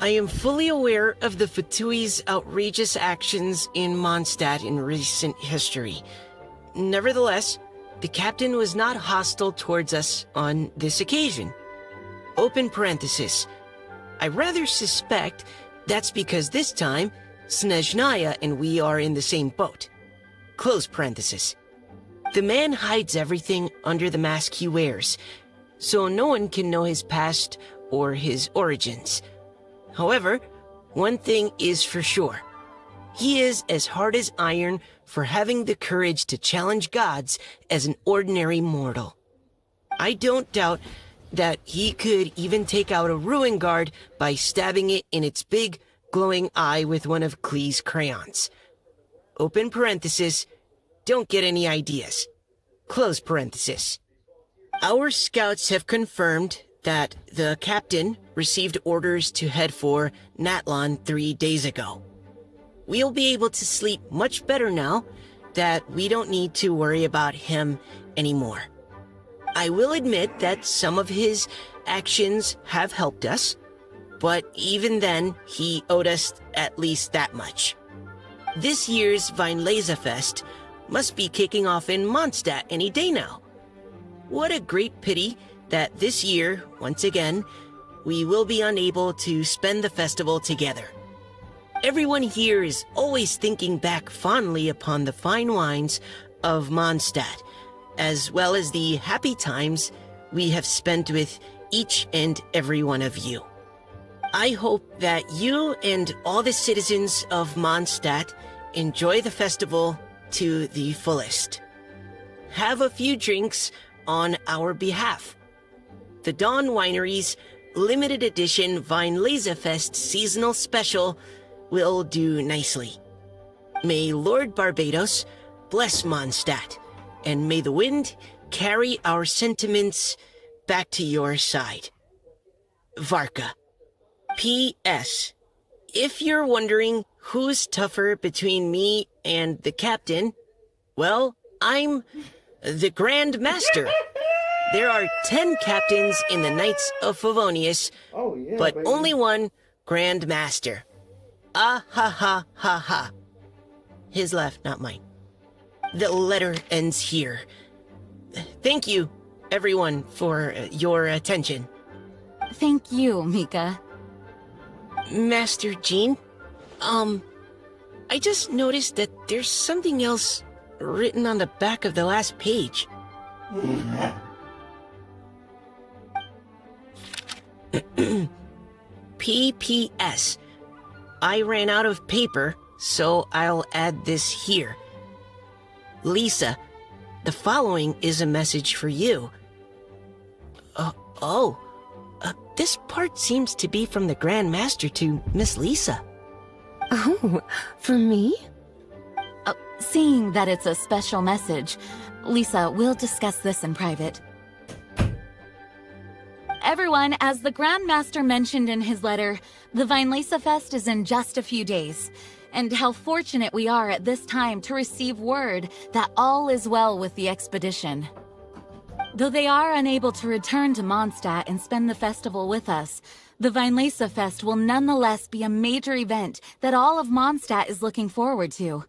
I am fully aware of the Fatui's outrageous actions in Mondstadt in recent history. Nevertheless, the captain was not hostile towards us on this occasion. Open parenthesis. I rather suspect that's because this time, Snezhnaya and we are in the same boat. Close parenthesis. The man hides everything under the mask he wears, so no one can know his past or his origins. However, one thing is for sure. He is as hard as iron for having the courage to challenge gods as an ordinary mortal. I don't doubt that he could even take out a ruin guard by stabbing it in its big, glowing eye with one of Klee's crayons. Open parenthesis, don't get any ideas. Close parenthesis. Our scouts have confirmed that the captain received orders to head for Natlon 3 days ago. We'll be able to sleep much better now that we don't need to worry about him anymore. I will admit that some of his actions have helped us, but even then, he owed us at least that much. This year's Weinlesefest must be kicking off in Mondstadt any day now. What a great pity that this year, once again, we will be unable to spend the festival together. Everyone here is always thinking back fondly upon the fine wines of Mondstadt, as well as the happy times we have spent with each and every one of you. I hope that you and all the citizens of Mondstadt enjoy the festival to the fullest. Have a few drinks on our behalf. The Dawn Winery's limited edition Weinlesefest seasonal special will do nicely. May Lord Barbados bless Mondstadt, and may the wind carry our sentiments back to your side. Varka. P.S. If you're wondering who's tougher between me and the captain, well, I'm the Grand Master. There are 10 captains in the Knights of Favonius, but baby. Only one Grand Master. Ah ha ha ha ha. His left, not mine. The letter ends here. Thank you, everyone, for your attention. Thank you, Mika. Master Jean, I just noticed that there's something else written on the back of the last page. P.P.S. I ran out of paper, so I'll add this here. Lisa, the following is a message for you. This part seems to be from the Grand Master to Miss Lisa. Oh, for me? Seeing that it's a special message, Lisa, we'll discuss this in private. Everyone, as the Grandmaster mentioned in his letter, the Vinelesa Fest is in just a few days. And how fortunate we are at this time to receive word that all is well with the expedition. Though they are unable to return to Mondstadt and spend the festival with us, the Vinelesa Fest will nonetheless be a major event that all of Mondstadt is looking forward to.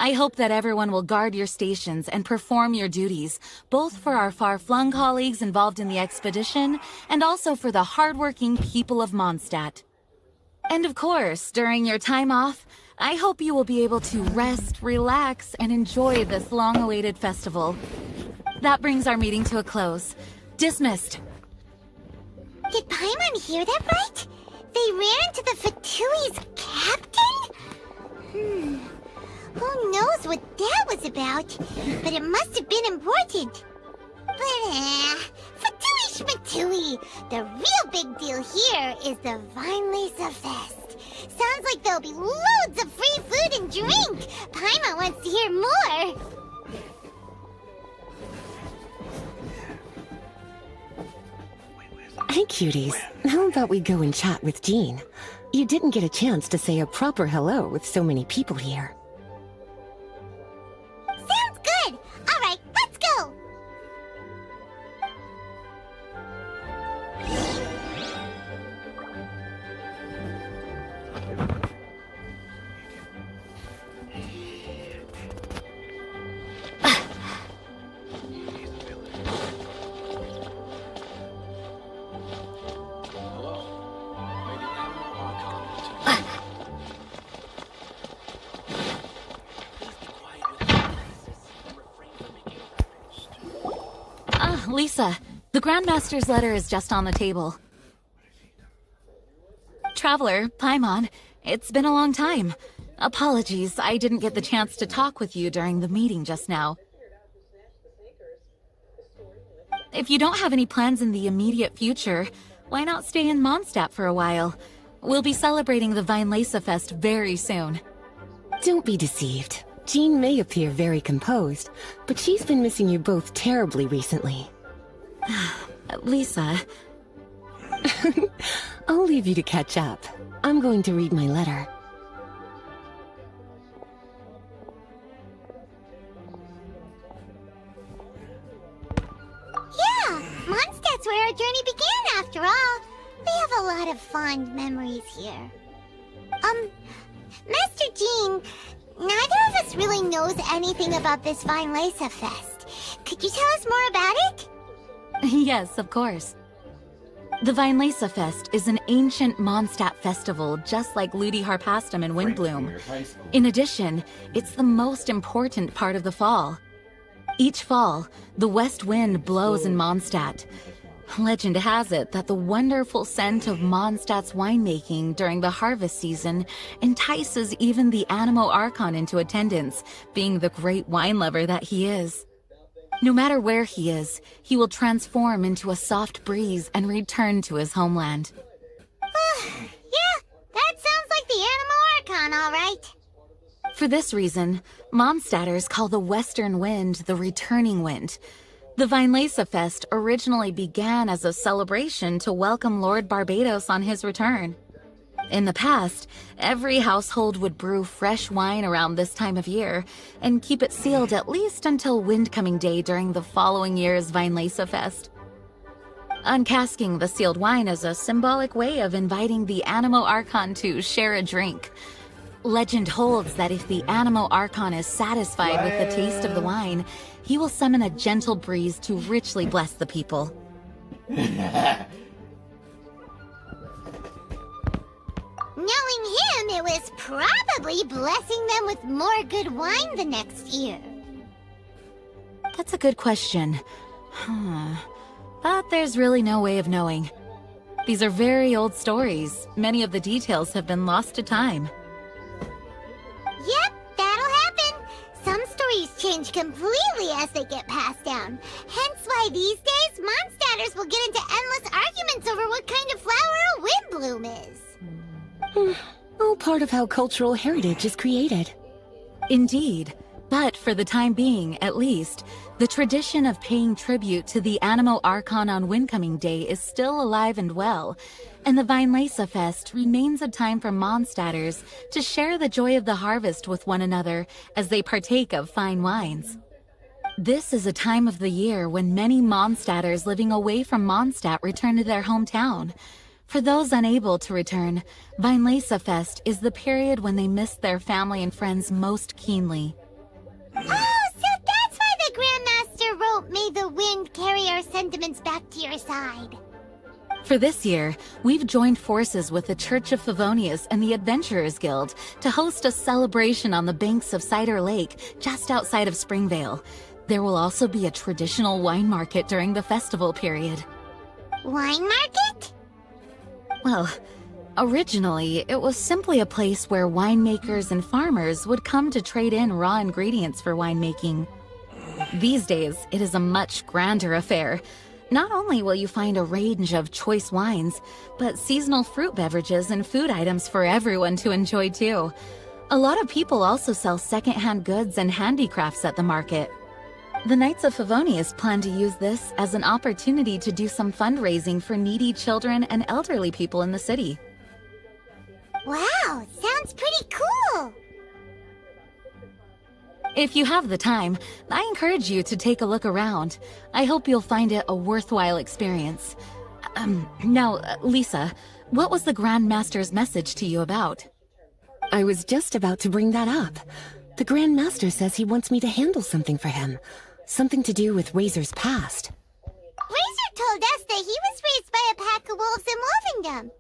I hope that everyone will guard your stations and perform your duties, both for our far-flung colleagues involved in the expedition and also for the hardworking people of Mondstadt. And of course, during your time off, I hope you will be able to rest, relax, and enjoy this long-awaited festival. That brings our meeting to a close. Dismissed. Did Paimon hear that right? They ran into the Fatui's captain? Who knows what that was about? But it must have been important. But Fatui Schmatui! The real big deal here is the Vinelesa Fest. Sounds like there'll be loads of free food and drink. Paimon wants to hear more. Hey, cuties. How about we go and chat with Jean? You didn't get a chance to say a proper hello with so many people here. Sounds good. All right, let's go. Lisa, the Grandmaster's letter is just on the table. Traveler, Paimon, it's been a long time. Apologies, I didn't get the chance to talk with you during the meeting just now. If you don't have any plans in the immediate future, why not stay in Mondstadt for a while? We'll be celebrating the Vinelesa Fest very soon. Don't be deceived. Jean may appear very composed, but she's been missing you both terribly recently. Lisa... I'll leave you to catch up. I'm going to read my letter. Yeah, Mondstadt's where our journey began after all. We have a lot of fond memories here. Master Jean, neither of us really knows anything about this Vinelesa Fest. Could you tell us more about it? Yes, of course. The Vinelesa Fest is an ancient Mondstadt festival, just like Ludi Harpastum and Windbloom. In addition, it's the most important part of the fall. Each fall, the west wind blows in Mondstadt. Legend has it that the wonderful scent of Mondstadt's winemaking during the harvest season entices even the Animo Archon into attendance, being the great wine lover that he is. No matter where he is, he will transform into a soft breeze and return to his homeland. Yeah, that sounds like the Animo Archon, all right. For this reason, Mondstadters call the western wind the returning wind. The Vinelesa Fest originally began as a celebration to welcome Lord Barbados on his return. In the past, every household would brew fresh wine around this time of year and keep it sealed at least until Windcoming Day during the following year's Vinelesa Fest. Uncasking the sealed wine is a symbolic way of inviting the Animo Archon to share a drink. Legend holds that if the Animo Archon is satisfied with the taste of the wine, he will summon a gentle breeze to richly bless the people. Knowing him, it was probably blessing them with more good wine the next year. That's a good question. But there's really no way of knowing. These are very old stories. Many of the details have been lost to time. Yep, that'll happen. Some stories change completely as they get passed down. Hence why these days, Mondstadters will get into endless arguments over what kind of flower a Windbloom is. Oh, part of how cultural heritage is created. Indeed. But for the time being, at least, the tradition of paying tribute to the Animo Archon on Windcoming Day is still alive and well, and the Weinlese Fest remains a time for Mondstadters to share the joy of the harvest with one another as they partake of fine wines. This is a time of the year when many Mondstadters living away from Mondstadt return to their hometown. For those unable to return, Weinlese Fest is the period when they miss their family and friends most keenly. Oh, so that's why the Grandmaster wrote, "May the wind carry our sentiments back to your side." For this year, we've joined forces with the Church of Favonius and the Adventurers Guild to host a celebration on the banks of Cider Lake, just outside of Springvale. There will also be a traditional wine market during the festival period. Wine market? Well, originally, it was simply a place where winemakers and farmers would come to trade in raw ingredients for winemaking. These days, it is a much grander affair. Not only will you find a range of choice wines, but seasonal fruit beverages and food items for everyone to enjoy too. A lot of people also sell secondhand goods and handicrafts at the market. The Knights of Favonius plan to use this as an opportunity to do some fundraising for needy children and elderly people in the city. Wow, sounds pretty cool. If you have the time, I encourage you to take a look around. I hope you'll find it a worthwhile experience. Now, Lisa, what was the Grand Master's message to you about? I was just about to bring that up. The Grand Master says he wants me to handle something for him. Something to do with Razor's past. Razor told us that he was raised by a pack of wolves in Wolvendom.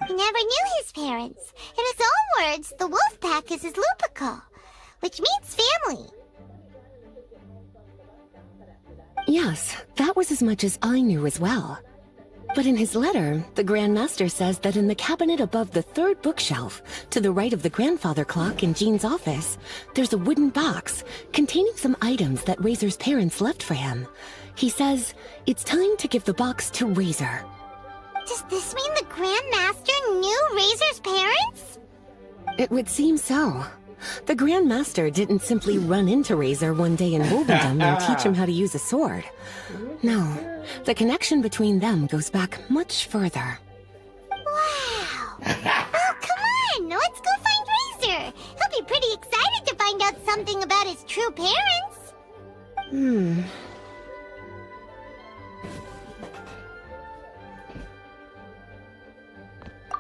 He never knew his parents. In his own words, the wolf pack is his lupical, which means family. Yes, that was as much as I knew as well. But in his letter, the Grand Master says that in the cabinet above the third bookshelf, to the right of the grandfather clock in Jean's office, there's a wooden box containing some items that Razor's parents left for him. He says it's time to give the box to Razor. Does this mean the Grand Master knew Razor's parents? It would seem so. The Grand Master didn't simply run into Razor one day in Wolvendom and teach him how to use a sword. No, the connection between them goes back much further. Wow! Oh, come on! Let's go find Razor! He'll be pretty excited to find out something about his true parents!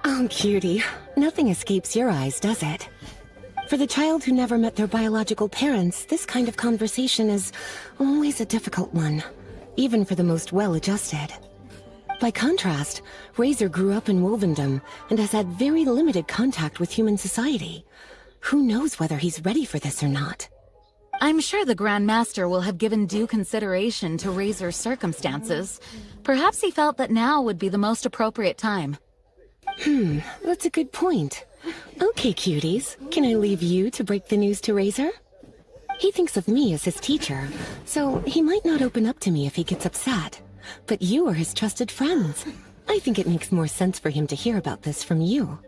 Oh, cutie. Nothing escapes your eyes, does it? For the child who never met their biological parents, this kind of conversation is always a difficult one, even for the most well-adjusted. By contrast, Razor grew up in Wolvendom and has had very limited contact with human society. Who knows whether he's ready for this or not? I'm sure the Grand Master will have given due consideration to Razor's circumstances. Perhaps he felt that now would be the most appropriate time. That's a good point. Okay, cuties, can I leave you to break the news to Razor? He thinks of me as his teacher, so he might not open up to me if he gets upset. But you are his trusted friends. I think it makes more sense for him to hear about this from you.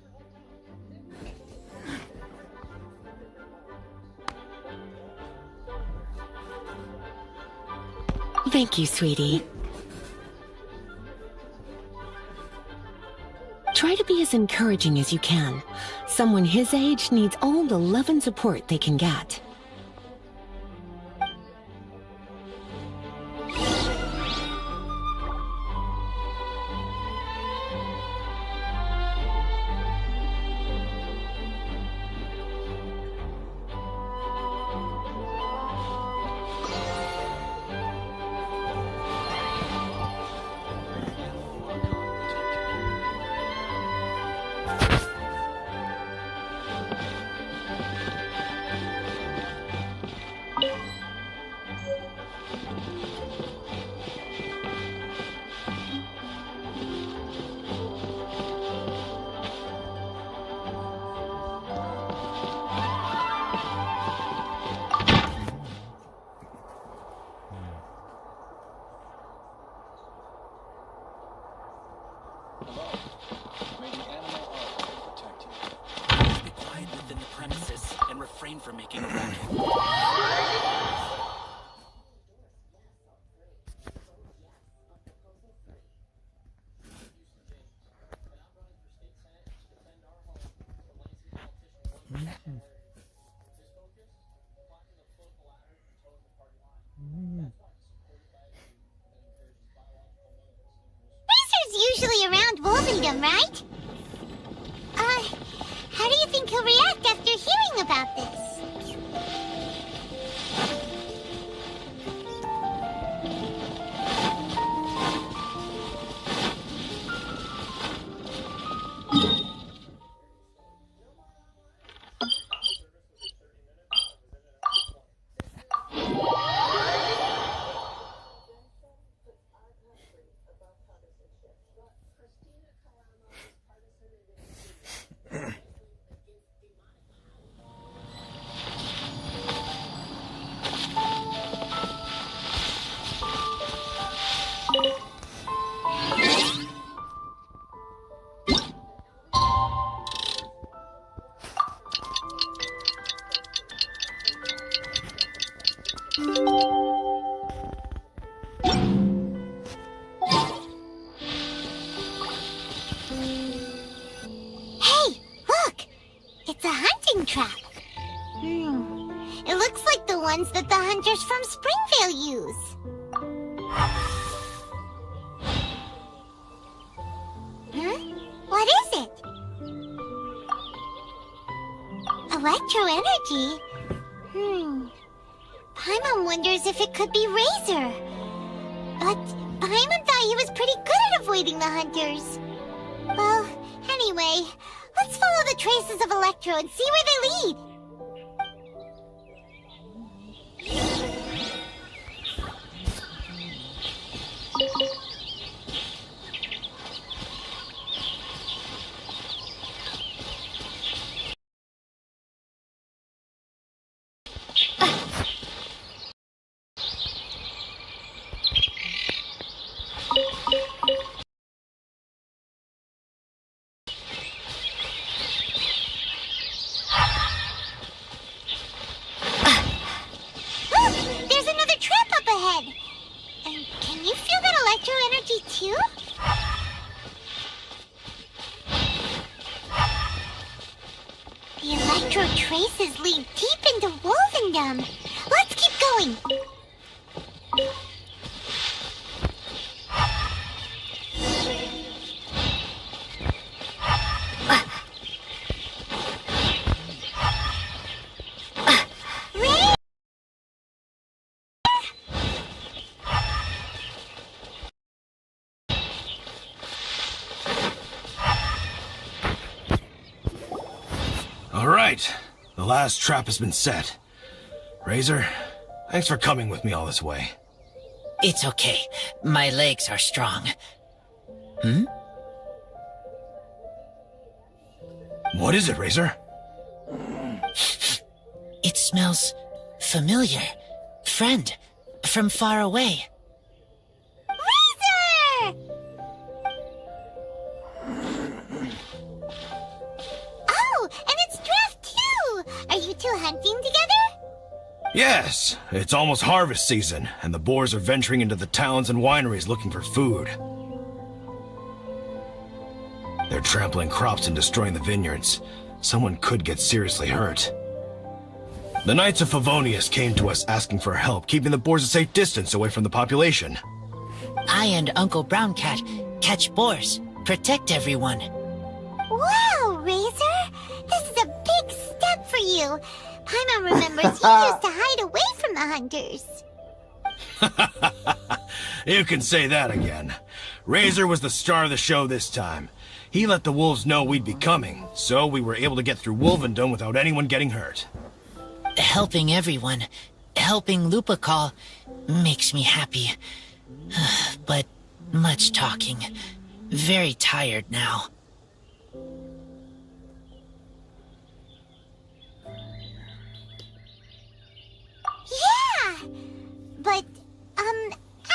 Thank you, sweetie. Try to be as encouraging as you can. Someone his age needs all the love and support they can get. refrain from making a racket. Razor's usually around Wolvendom, right? How do you think he'll react after hearing about this? Hey, look! It's a hunting trap. It looks like the ones that the hunters from Springvale use. What is it? Electro energy? Paimon wonders if it could be Razor. But Paimon thought he was pretty good at avoiding the hunters. Well, anyway, let's follow the traces of Electro and see where they lead. Look! There's another trap up ahead! And can you feel that electro energy too? The electro traces lead deep into Wolvendom. Let's keep going! All right, the last trap has been set. Razor, thanks for coming with me all this way. It's okay. My legs are strong. What is it, Razor? It smells familiar. Friend, from far away. Razor! Oh, and it's Draft too! Are you two hunting together? Yes, it's almost harvest season, and the boars are venturing into the towns and wineries looking for food. They're trampling crops and destroying the vineyards. Someone could get seriously hurt. The Knights of Favonius came to us asking for help, keeping the boars a safe distance away from the population. I and Uncle Brown Cat catch boars, protect everyone. Wow, Razor! This is a big step for you. Paimon remembers you used to hide away from the hunters. You can say that again. Razor was the star of the show this time. He let the wolves know we'd be coming, so we were able to get through Wolvendom without anyone getting hurt. Helping everyone, helping Lupical, makes me happy. But much talking. Very tired now. Yeah! But,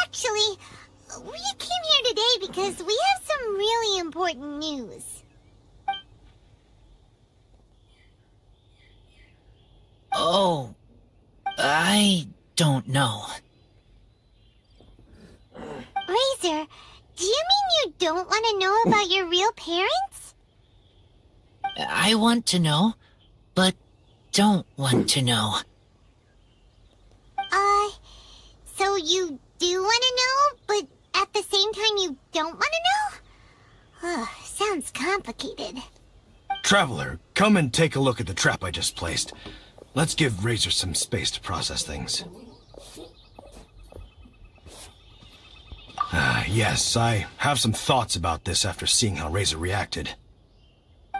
actually, we came here today because we have some really important news. Oh, I don't know. Razor, do you mean you don't want to know about your real parents? I want to know, but don't want to know. So you do want to know, but at the same time you don't want to know? Ugh, sounds complicated. Traveler, come and take a look at the trap I just placed. Let's give Razor some space to process things. Yes, I have some thoughts about this after seeing how Razor reacted.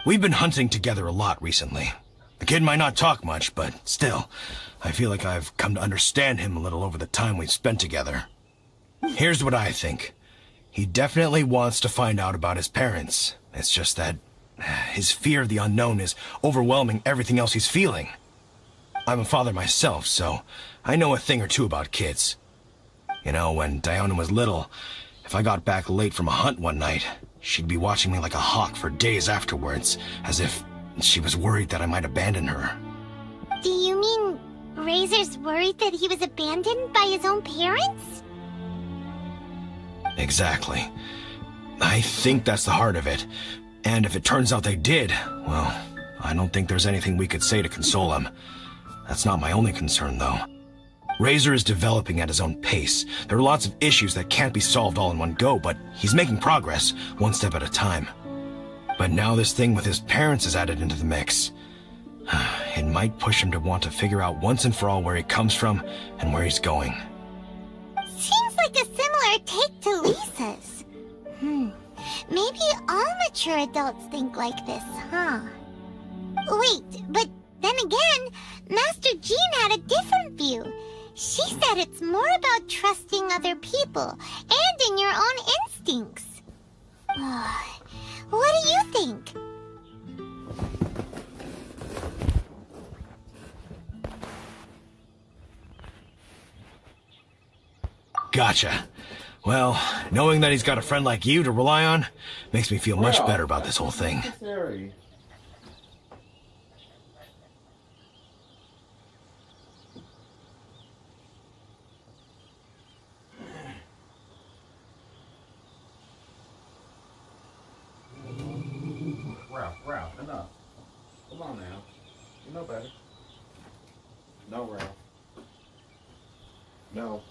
We've been hunting together a lot recently. The kid might not talk much, but still, I feel like I've come to understand him a little over the time we've spent together. Here's what I think. He definitely wants to find out about his parents. It's just that his fear of the unknown is overwhelming everything else he's feeling. I'm a father myself, so I know a thing or two about kids. You know, when Diona was little, if I got back late from a hunt one night, she'd be watching me like a hawk for days afterwards, as if she was worried that I might abandon her. Do you mean Razor's worried that he was abandoned by his own parents? Exactly. I think that's the heart of it. And if it turns out they did, well, I don't think there's anything we could say to console him. That's not my only concern, though. Razor is developing at his own pace. There are lots of issues that can't be solved all in one go, but he's making progress, one step at a time. But now this thing with his parents is added into the mix. It might push him to want to figure out once and for all where he comes from and where he's going. Seems like a similar take to Lisa's. Maybe all mature adults think like this, huh? Wait, but then again, Master Jean had a different view. She said it's more about trusting other people and in your own instincts. What do you think? Gotcha. Well, knowing that he's got a friend like you to rely on makes me feel much better about this whole thing. Ralph, enough. Come on now. You know better. No, Ralph. No.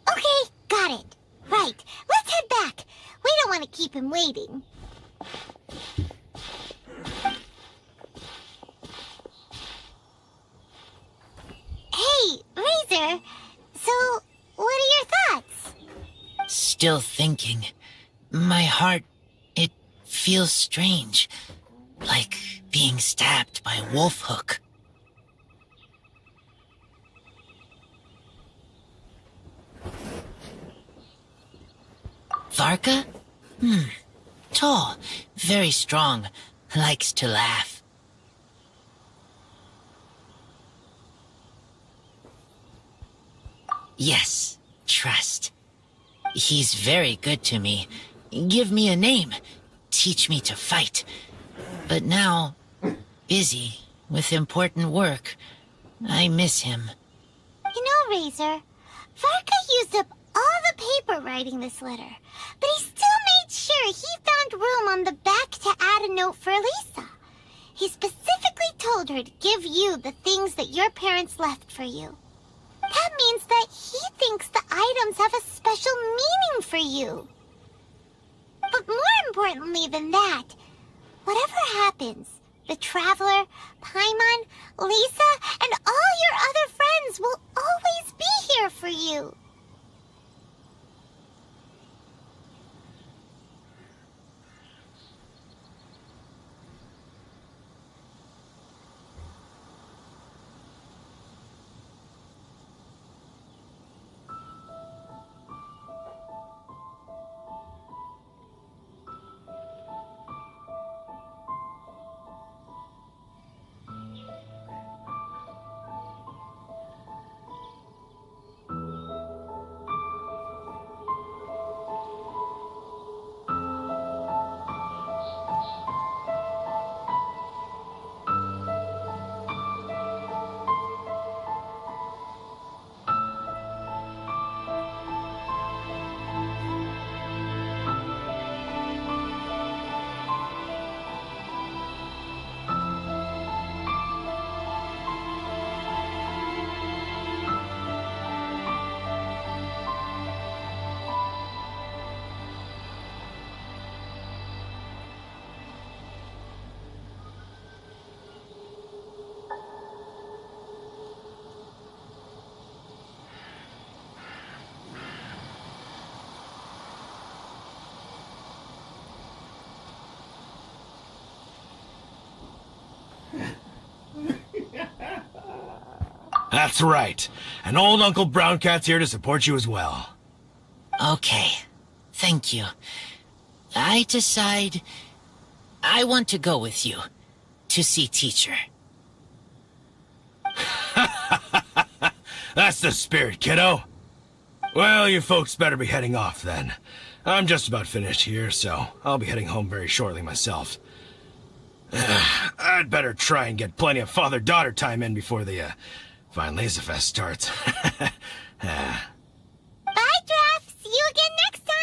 Okay, got it. Right, let's head back. We don't want to keep him waiting. Hey, Razor. So, what are your thoughts? Still thinking. My heart, it feels strange. Like being stabbed by a wolf hook. Varka? Tall, very strong, likes to laugh. Yes, trust. He's very good to me. Give me a name. Teach me to fight. But now, busy with important work. I miss him. You know, Razor, Varka used up all the paper writing this letter, but he still made sure he found room on the back to add a note for Lisa. He specifically told her to give you the things that your parents left for you. That means that he thinks the items have a special meaning for you. But more importantly than that, whatever happens, the Traveler, Paimon, Lisa, and all your other friends will always be here for you. That's right. And old Uncle Brown Cat's here to support you as well. Okay. Thank you. I decide I want to go with you to see teacher. That's the spirit, kiddo. Well, you folks better be heading off then. I'm just about finished here, so I'll be heading home very shortly myself. I'd better try and get plenty of father-daughter time in before the Fine Laserfest starts. Bye, Draft. See you again next time.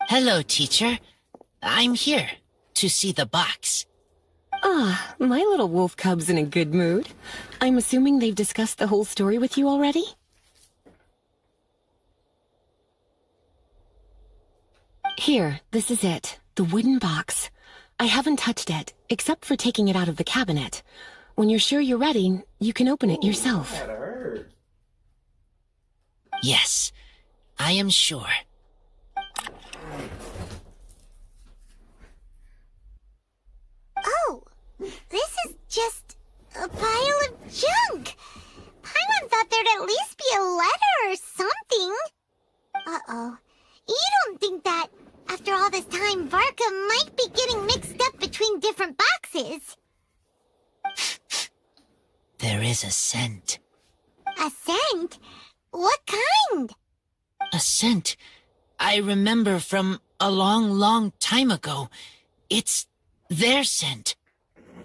Hello, teacher. I'm here to see the box. Ah, my little wolf cub's in a good mood. I'm assuming they've discussed the whole story with you already? Here, this is it. The wooden box. I haven't touched it, except for taking it out of the cabinet. When you're sure you're ready, you can open it yourself. Yes, I am sure. Oh, this is just a pile of junk. Paimon thought there'd at least be a letter or something. Uh-oh. You don't think that, after all this time, Varka might be getting mixed up between different boxes? There is a scent. A scent? What kind? A scent I remember from a long, long time ago. It's their scent.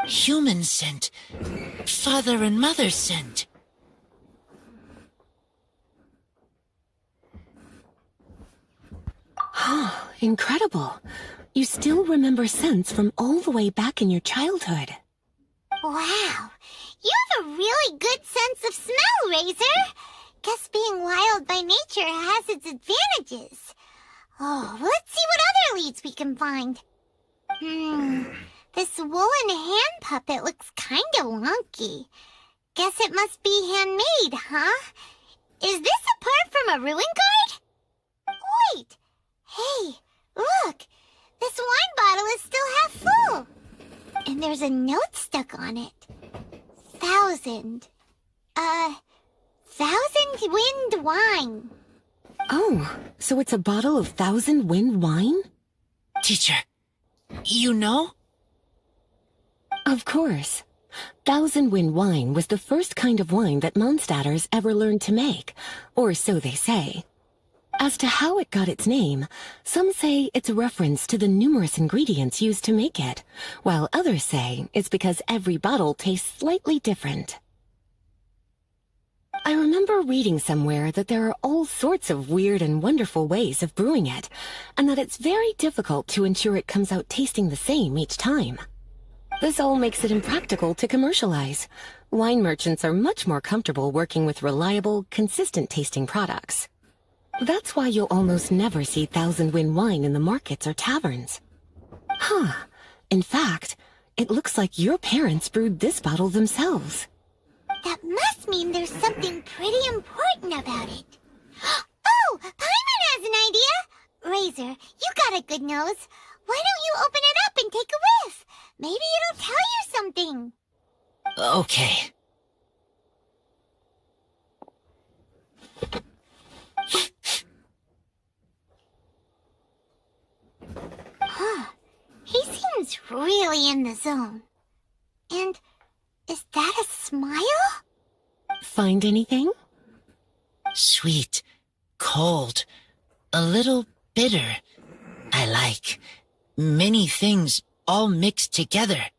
Human scent. Father and mother scent. Incredible. You still remember scents from all the way back in your childhood. Wow. You have a really good sense of smell, Razor. Guess being wild by nature has its advantages. Oh, let's see what other leads we can find. This woolen hand puppet looks kinda wonky. Guess it must be handmade, huh? Is this a part from a ruin guard? Wait! Hey, look! This wine bottle is still half full! And there's a note stuck on it. 1,000 wind wine. Oh, so it's a bottle of 1,000 wind wine? Teacher, you know? Of course. 1,000 wind wine was the first kind of wine that Mondstadters ever learned to make, or so they say. As to how it got its name, some say it's a reference to the numerous ingredients used to make it, while others say it's because every bottle tastes slightly different. I remember reading somewhere that there are all sorts of weird and wonderful ways of brewing it, and that it's very difficult to ensure it comes out tasting the same each time. This all makes it impractical to commercialize. Wine merchants are much more comfortable working with reliable, consistent-tasting products. That's why you'll almost never see 1,000 wind wine in the markets or taverns. Huh. In fact, it looks like your parents brewed this bottle themselves. That must mean there's something pretty important about it. Oh, Paimon has an idea! Razor, you got a good nose. Why don't you open it up and take a whiff? Maybe it'll tell you something. Okay. Huh. He seems really in the zone. And is that a smile? Find anything? Sweet, cold, a little bitter. I like many things all mixed together.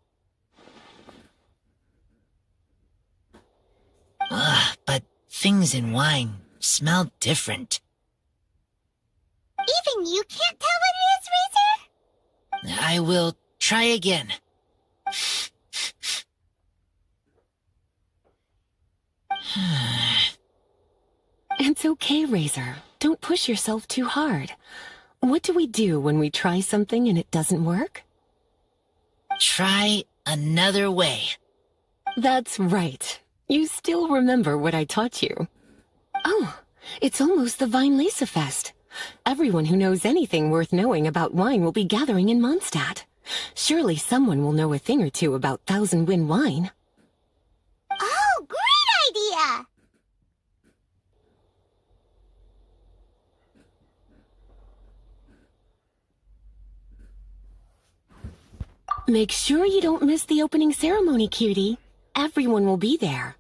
But things in wine smell different. Even you can't tell what it is, Razor? I will try again. It's okay, Razor. Don't push yourself too hard. What do we do when we try something and it doesn't work? Try another way. That's right. You still remember what I taught you. Oh, it's almost the Vine Lisa Fest. Everyone who knows anything worth knowing about wine will be gathering in Mondstadt. Surely someone will know a thing or two about 1,000 wind wine. Oh, great idea! Make sure you don't miss the opening ceremony, cutie. Everyone will be there.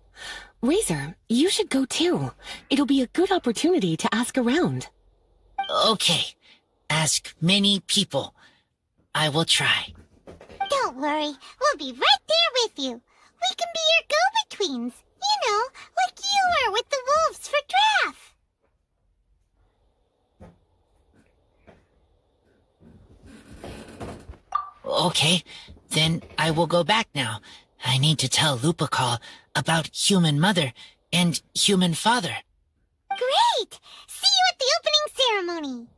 Razor, you should go too. It'll be a good opportunity to ask around. Okay. Ask many people. I will try. Don't worry, we'll be right there with you. We can be your go-betweens. You know, like you were with the wolves for Draff. Okay, then I will go back now. I need to tell Lupacall about Human Mother and Human Father. Great! See you at the opening ceremony.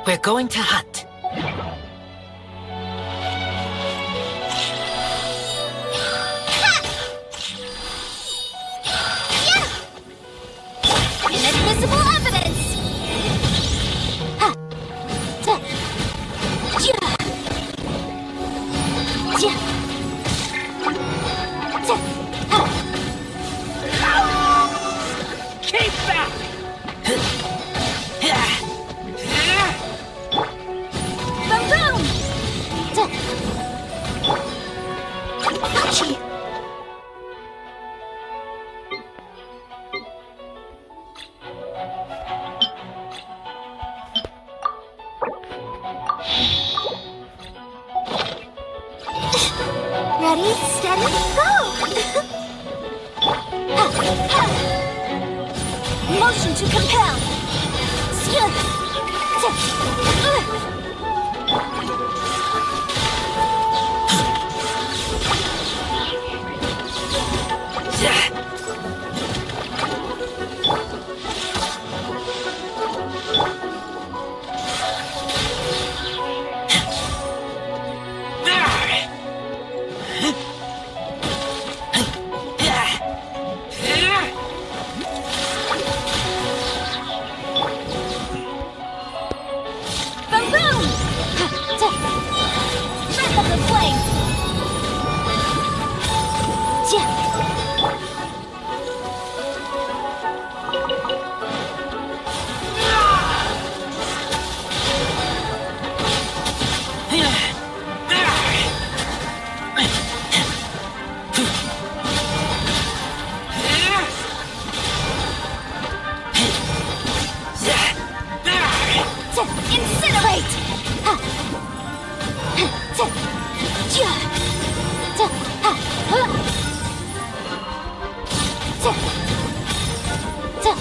We're going to hunt. Inadmissible evidence! Ha! Ta! Ja! Ja! Ta! Ha! Keep back! Boom boom! Ta! Hachi! Ready, steady, go! Ha, ha. Motion to compel. Sia. Ta. Boom boom! Ha, ta. Wrap up the flame. Ja. Ta. Incinerate! Ha. Ha, ta. Ja. Ta. Ha. Ha. Ta. Ta.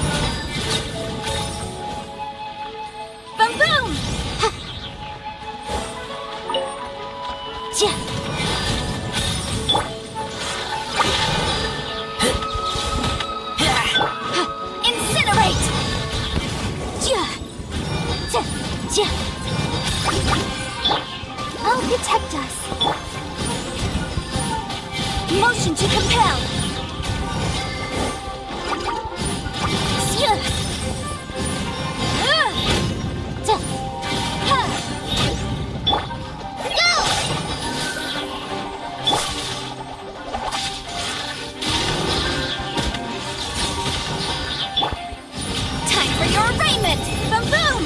Boom boom! Ha. Ja. Ha. Incinerate! Ja. Ta. Ja. I'll protect us. Motion to compel. Sia. Ta. Ha. Go! Time for your arraignment! Boom boom!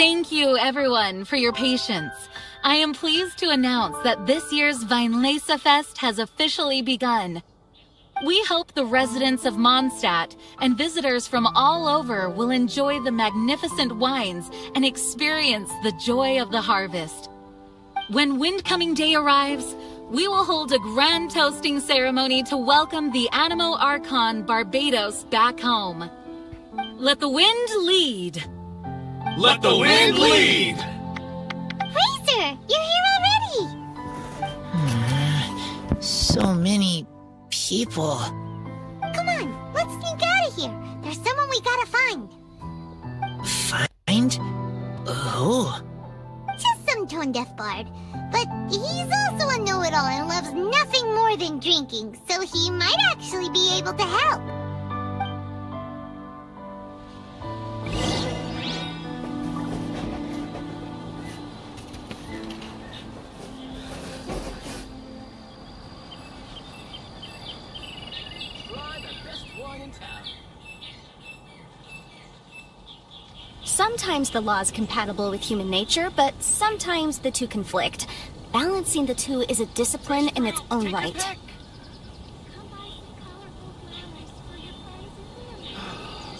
Thank you, everyone, for your patience. I am pleased to announce that this year's Weinlese Fest has officially begun. We hope the residents of Mondstadt and visitors from all over will enjoy the magnificent wines and experience the joy of the harvest. When Windcoming Day arrives, we will hold a grand toasting ceremony to welcome the Animo Archon Barbados back home. Let the wind lead. Let the wind lead! Razor, you're here already! So many people. Come on, let's sneak out of here. There's someone we gotta find. Find? Who? Just some tone-deaf bard. But he's also a know-it-all and loves nothing more than drinking, so he might actually be able to help. Sometimes the law is compatible with human nature, but sometimes the two conflict. Balancing the two is a discipline in its own right.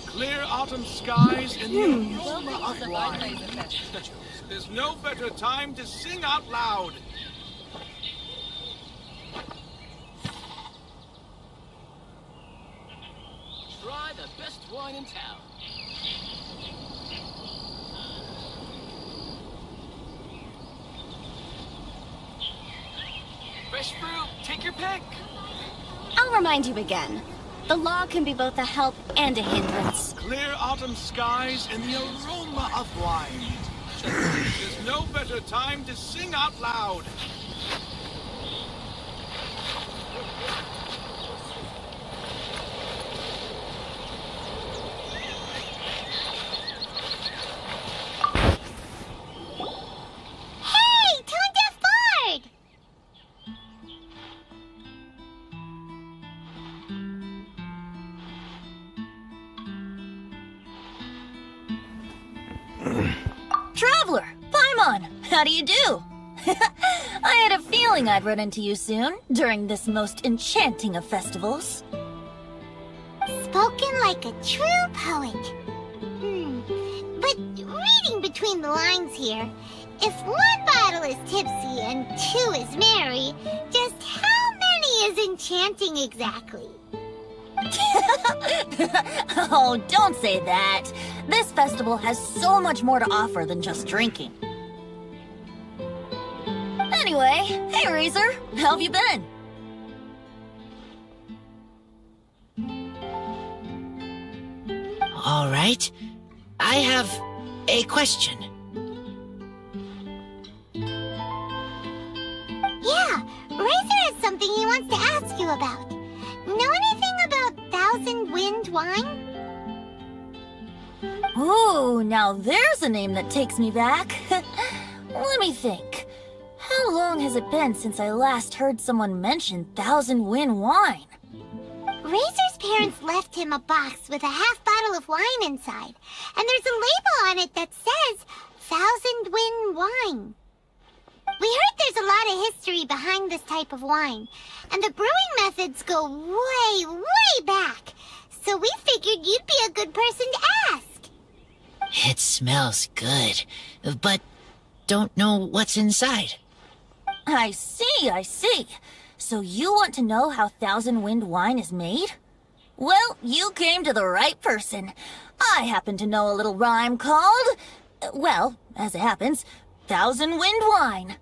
Clear autumn skies and the aroma of wine. There's no better time to sing out loud. Try the best wine in town. Fresh fruit, take your pick. I'll remind you again. The law can be both a help and a hindrance. Clear autumn skies and the aroma of wine. There's no better time to sing out loud. Hey, tone-deaf bard! Traveler! Paimon! How do you do? I had a feeling I'd run into you soon, during this most enchanting of festivals. Spoken like a true poet. But reading between the lines here, if one bottle is tipsy and two is merry, just how many is enchanting exactly? Oh, don't say that. This festival has so much more to offer than just drinking. Anyway, hey Razor, how have you been? All right. I have a question. Yeah, Razor has something he wants to ask you about. Know anything about Thousand Wind wine? Ooh, now there's a name that takes me back. Let me think. How long has it been since I last heard someone mention Thousand Wind wine? Razor's parents left him a box with a half bottle of wine inside, and there's a label on it that says Thousand Wind wine. We heard there's a lot of history behind this type of wine, and the brewing methods go way, way back, so we figured you'd be a good person to ask. It smells good, but don't know what's inside. I see. So you want to know how Thousand Wind wine is made? Well, you came to the right person. I happen to know a little rhyme called, well, as it happens, Thousand Wind wine.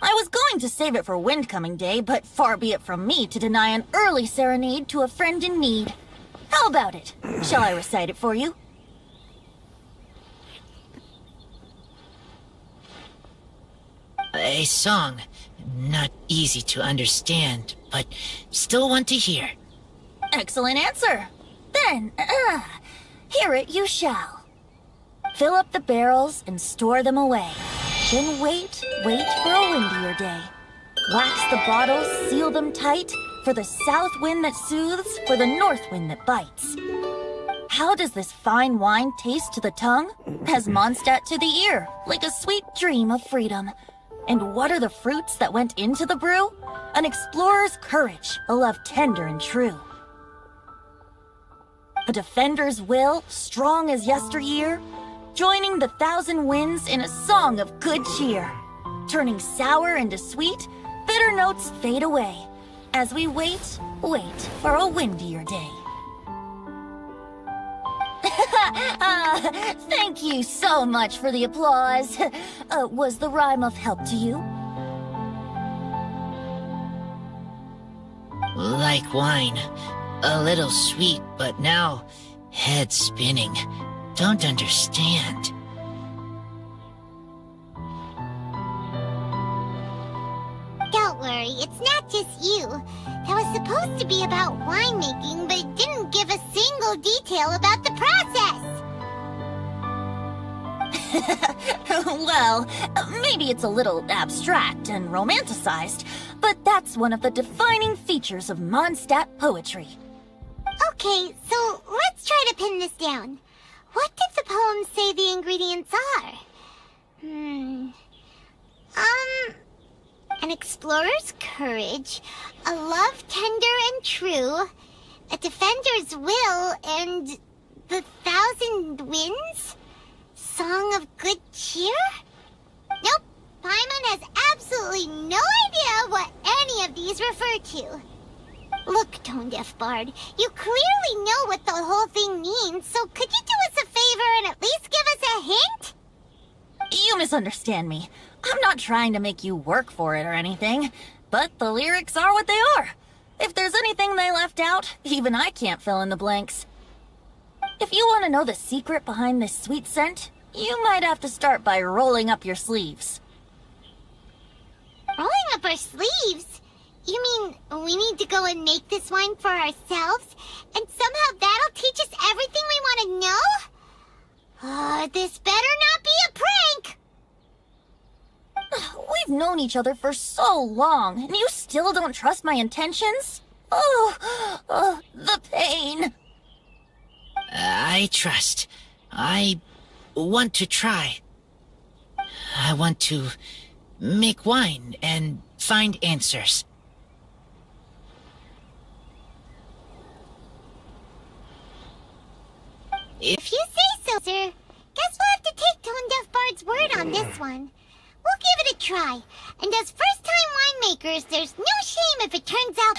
I was going to save it for Windcoming Day, but far be it from me to deny an early serenade to a friend in need. How about it? Shall I recite it for you? A song. Not easy to understand, but still want to hear. Excellent answer. Then, hear it you shall. Fill up the barrels and store them away. Then wait for a windier day. Wax the bottles, seal them tight, for the south wind that soothes, for the north wind that bites. How does this fine wine taste to the tongue? As Mondstadt to the ear, like a sweet dream of freedom. And what are the fruits that went into the brew? An explorer's courage, a love tender and true. A defender's will, strong as yesteryear, joining the 1,000 winds in a song of good cheer. Turning sour into sweet, bitter notes fade away, as we wait for a windier day. Thank you so much for the applause. Was the rhyme of help to you? Like wine. A little sweet, but now head spinning. Don't understand. Don't worry, it's not just you. That was supposed to be about winemaking, but it didn't give a single detail about the process. Well, maybe it's a little abstract and romanticized, but that's one of the defining features of Mondstadt poetry. Okay, so let's try to pin this down. What did the poem say the ingredients are? An explorer's courage, a love tender and true, a defender's will, and the 1,000 winds? Song of good cheer? Nope, Paimon has absolutely no idea what any of these refer to. Look, Tone-Deaf Bard, you clearly know what the whole thing means, so could you do us a favor and at least give us a hint? You misunderstand me. I'm not trying to make you work for it or anything, but the lyrics are what they are. If there's anything they left out, even I can't fill in the blanks. If you want to know the secret behind this sweet scent, you might have to start by rolling up your sleeves. Rolling up our sleeves? You mean we need to go and make this wine for ourselves, and somehow that'll teach us everything we want to know? This better not be a prank! We've known each other for so long, and you still don't trust my intentions? Oh, the pain. I trust. I want to try. I want to make wine and find answers. If you say so, sir. Guess we'll have to take Tone-Deaf Bard's word on this one. We'll give it a try. And as first-time winemakers, there's no shame if it turns out...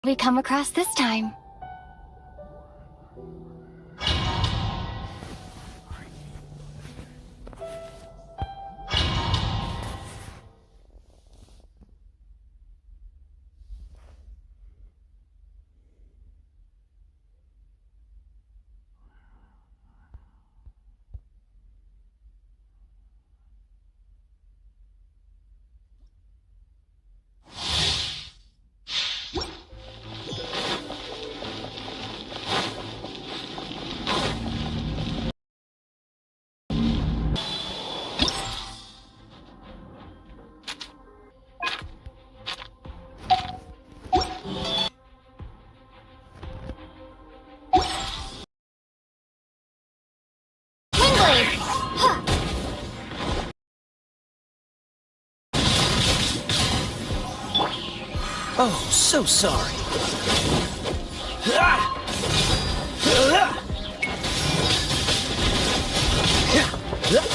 We come across this time. Oh, so sorry.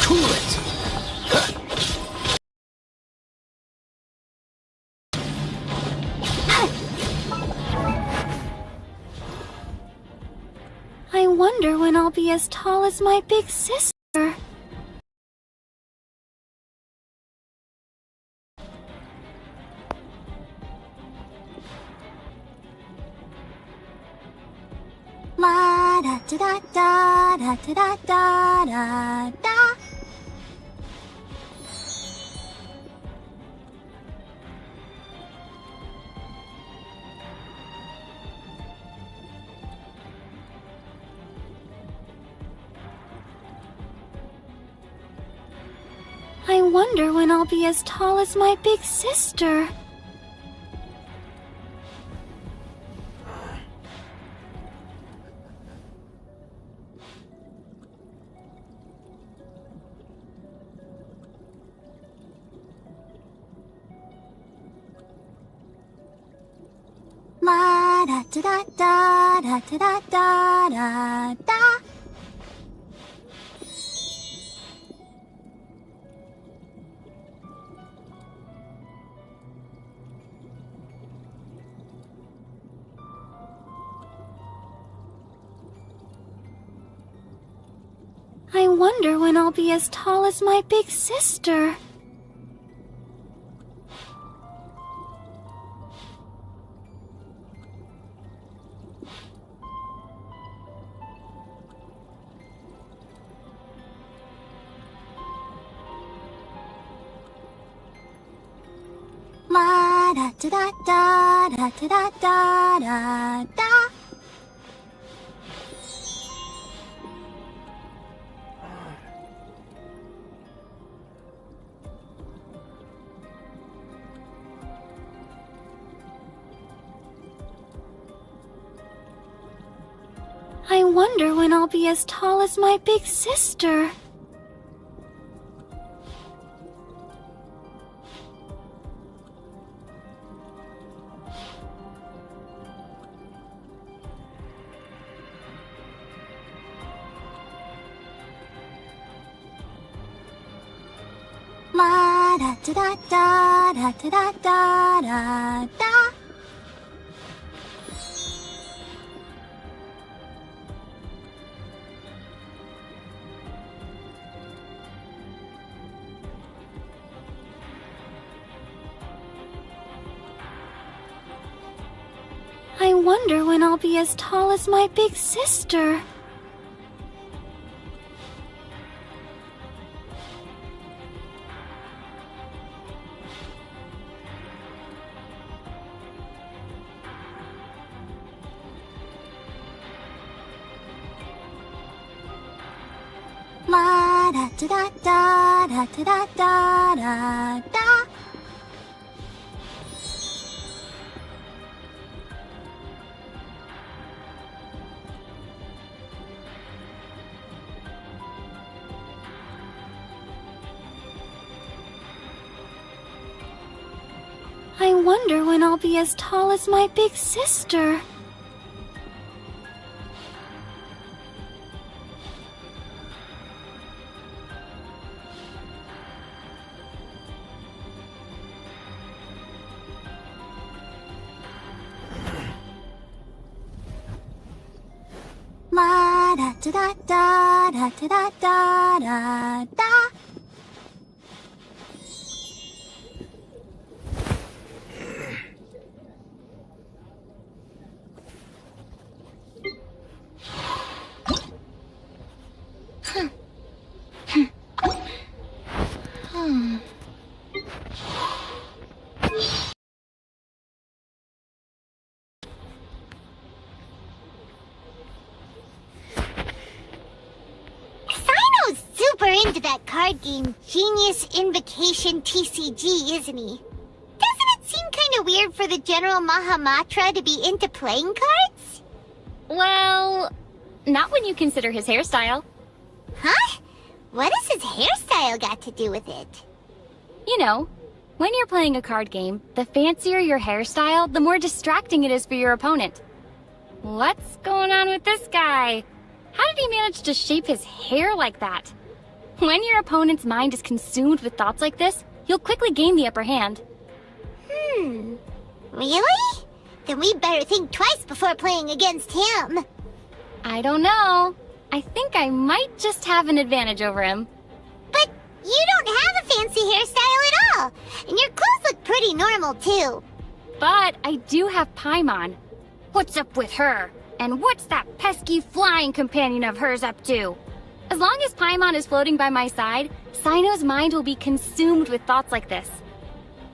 Cool it! I wonder when I'll be as tall as my big sister. La da da da da da da da da da. I wonder when I'll be as tall as my big sister. La da da da da da da da da da. I wonder when I'll be as tall as my big sister. La da da da da da da da da da. I wonder when I'll be as tall as my big sister. La da da da da da da da da da. I wonder when I'll be as tall as my big sister. La da da da da da da da da. I wonder when I'll be as tall as my big sister. La da da da da da da da da. Into that card game, Genius Invocation TCG, isn't he? Doesn't it seem kind of weird for the General Mahamatra to be into playing cards? Well, not when you consider his hairstyle. Huh? What has his hairstyle got to do with it? You know, When you're playing a card game, the fancier your hairstyle, the more distracting it is for your opponent. What's going on with this guy? How did he manage to shape his hair like that? When your opponent's mind is consumed with thoughts like this, you'll quickly gain the upper hand. Really? Then we better think twice before playing against him. I don't know. I think I might just have an advantage over him. But you don't have a fancy hairstyle at all, and your clothes look pretty normal too. But I do have Paimon. What's up with her? And what's that pesky flying companion of hers up to? As long as Paimon is floating by my side, Sino's mind will be consumed with thoughts like this.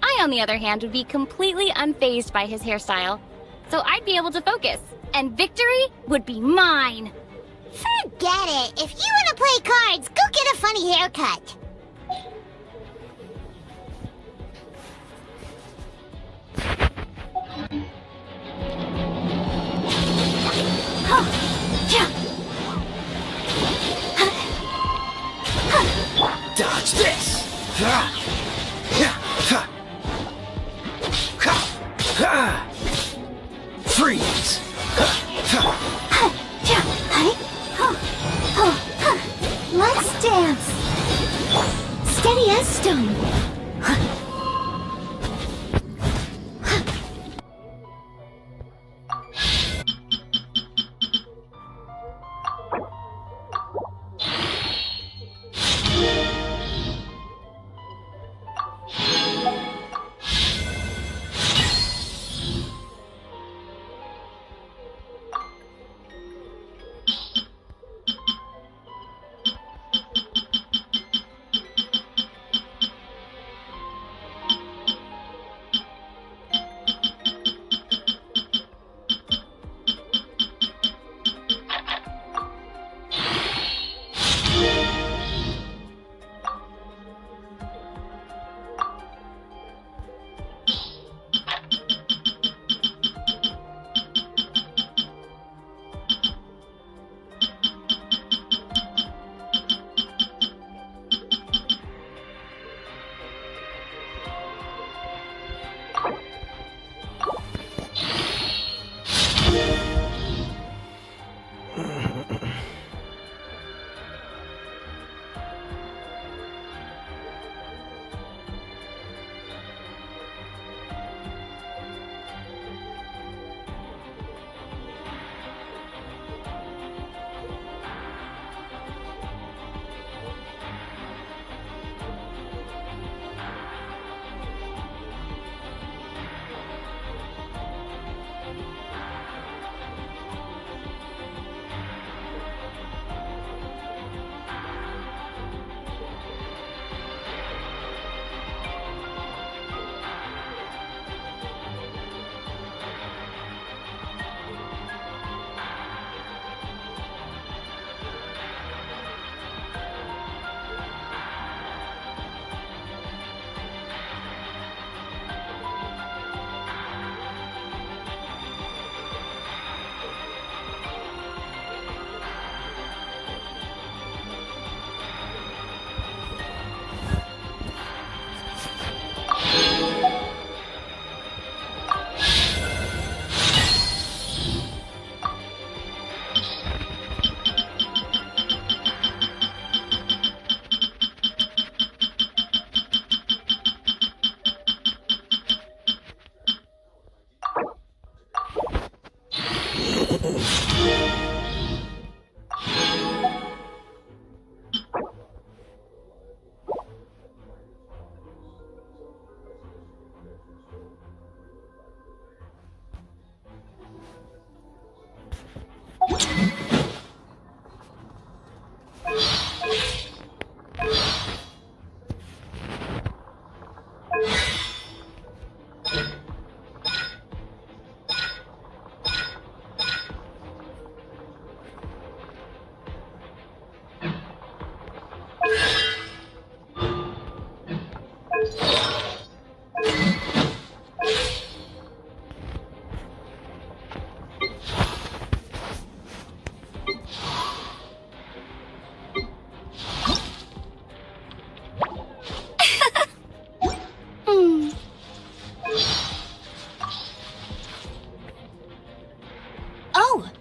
I, on the other hand, would be completely unfazed by his hairstyle. So I'd be able to focus, and victory would be mine. Forget it. If you want to play cards, go get a funny haircut. Dodge this! Freeze! Let's dance. Steady as stone.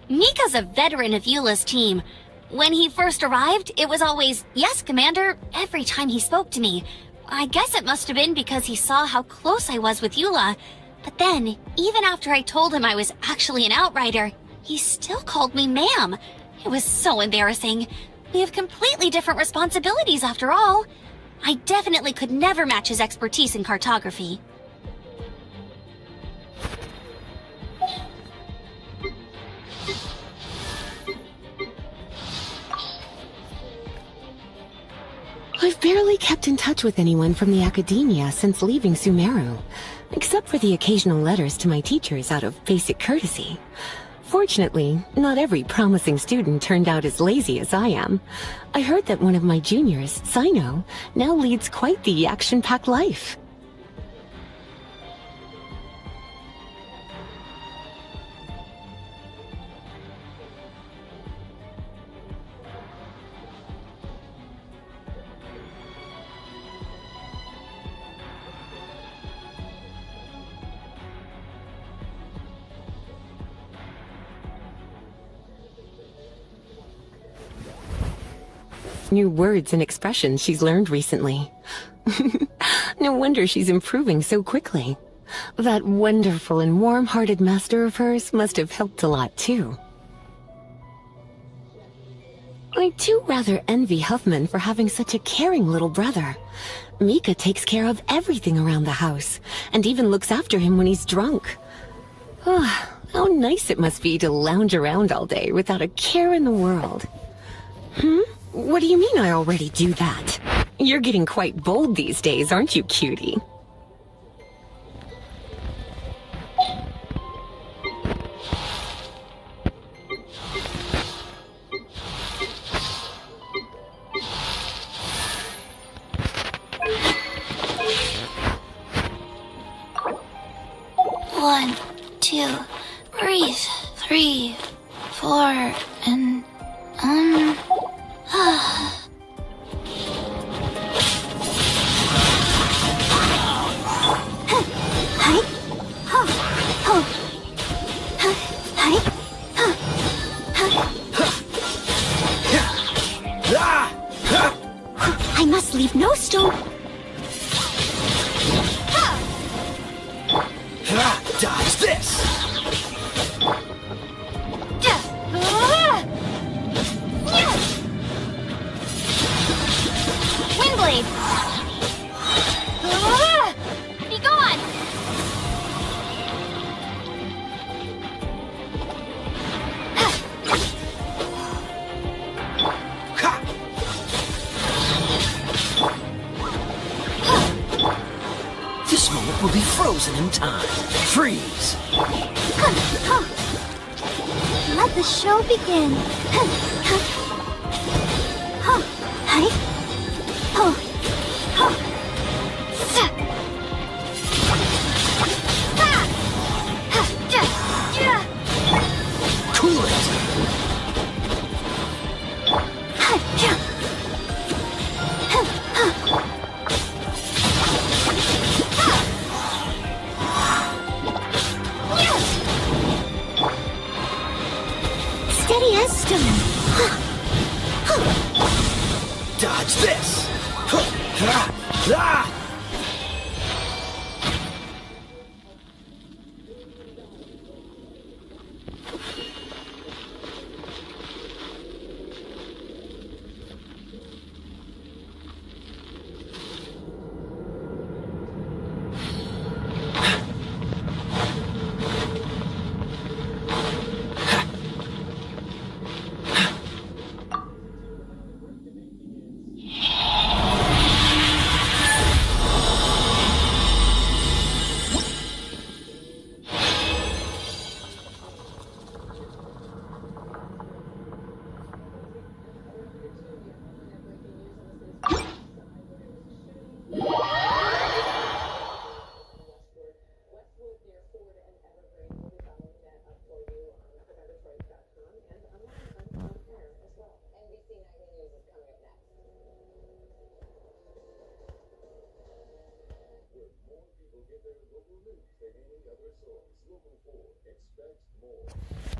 Mika's a veteran of Eula's team. When he first arrived, it was always, "Yes, Commander," every time he spoke to me. I guess it must have been because he saw how close I was with Eula. But then, even after I told him I was actually an outrider, he still called me ma'am. It was so embarrassing. We have completely different responsibilities after all. I definitely could never match his expertise in cartography. I've barely kept in touch with anyone from the academia since leaving Sumeru, except for the occasional letters to my teachers out of basic courtesy. Fortunately, not every promising student turned out as lazy as I am. I heard that one of my juniors, Sino, now leads quite the action-packed life. New words and expressions she's learned recently. No wonder she's improving so quickly. That wonderful and warm-hearted master of hers must have helped a lot too. I do rather envy Huffman for having such a caring little brother. Mika takes care of everything around the house, and even looks after him when he's drunk. Ah, how nice it must be to lounge around all day without a care in the world. What do you mean I already do that? You're getting quite bold these days, aren't you, cutie? One, two, breathe. 3, 4, and I must leave no stone. Dodge this! Windblade! Be gone! This moment will be frozen in time. Freeze! Let the show begin. Cool it! Steady as stone. Dodge this!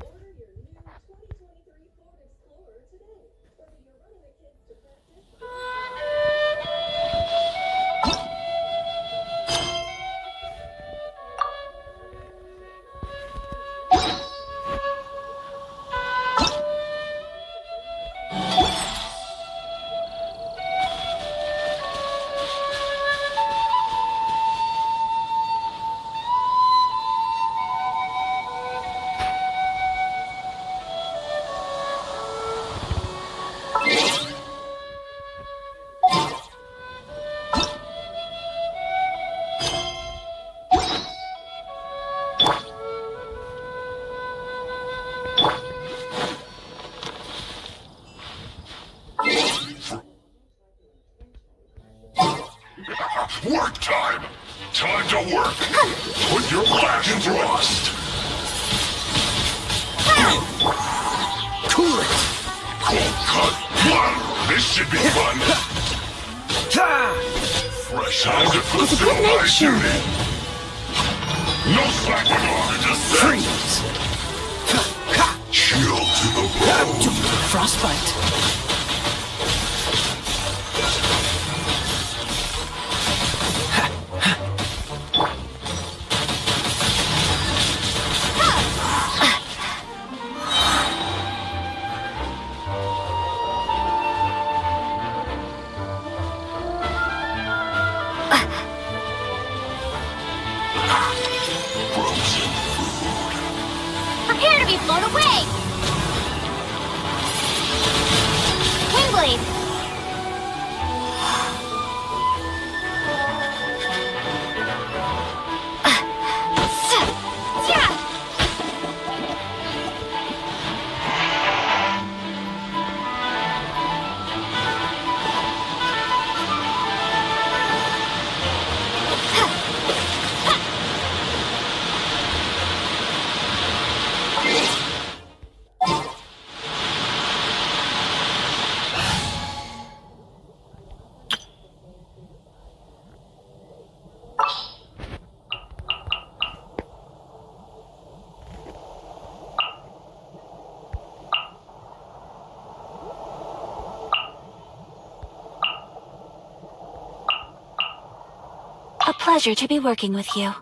Order your new Time to work. Put your back into rust. Cool it! Cold cut blood. This should be fun. Fresh time to fulfill my duty. No slacking off. Just Freeze! chill to the bone. Frostbite. Prepare to be blown away! Wingblade! A pleasure to be working with you.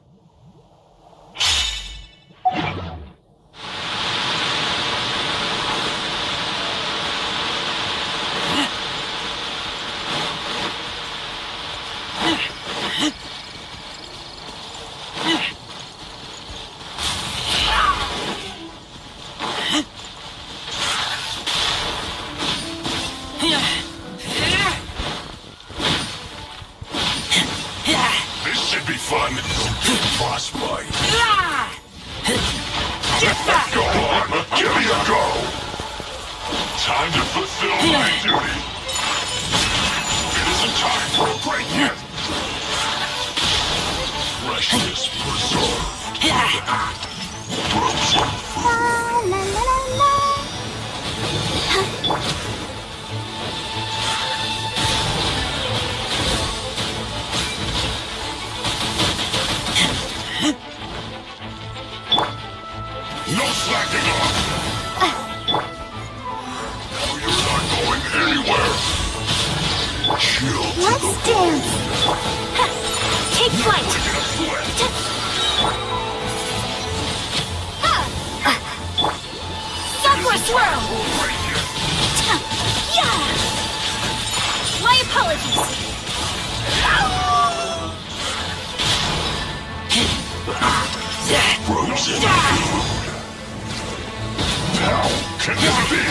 This should be fun. Frostbite. Go on. Give me a go. Time to fulfill my duty. It isn't time for a break yet. Freshness preserved. Frozen La la la la la. No slacking off! No, you're not going anywhere! Chill to Let's the dance. Take flight! breaking a sweat! Sakura swirl! Break it! Yeah! My apologies! Frozen food! How can this be?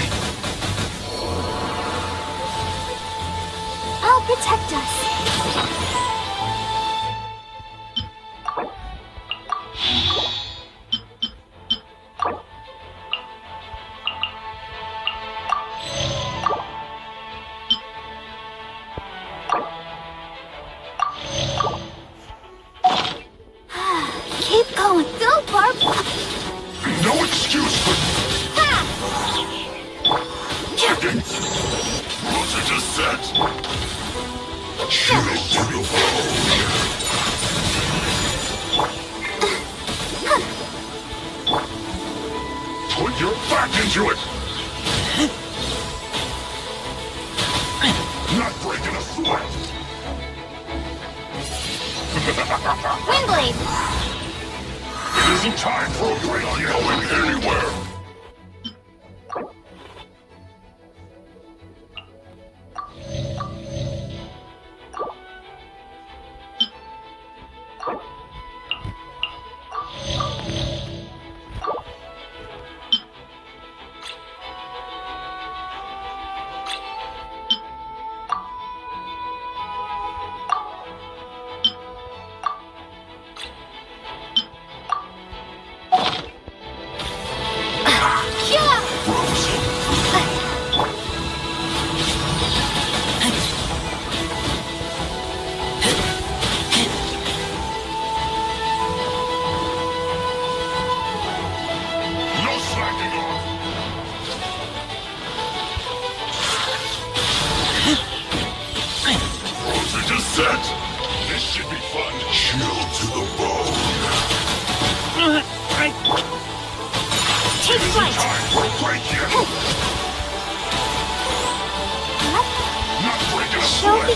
I'll protect us. Keep going. Go, Barb. No excuse for checking! Those are just sets! Chill to the bone! Put your back into it! Not breaking a sweat! Wingblade. It isn't time for a break yet! Going anywhere!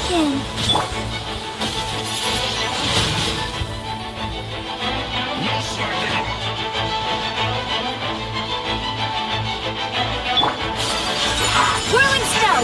again. No slacking off. Whirling snow!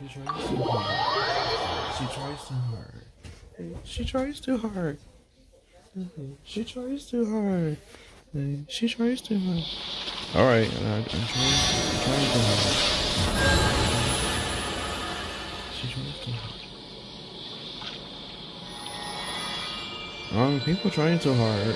She tries too hard. She tries too hard. She tries too hard. She tries too hard. Alright, I'm trying too hard. She tries too hard. People trying too hard.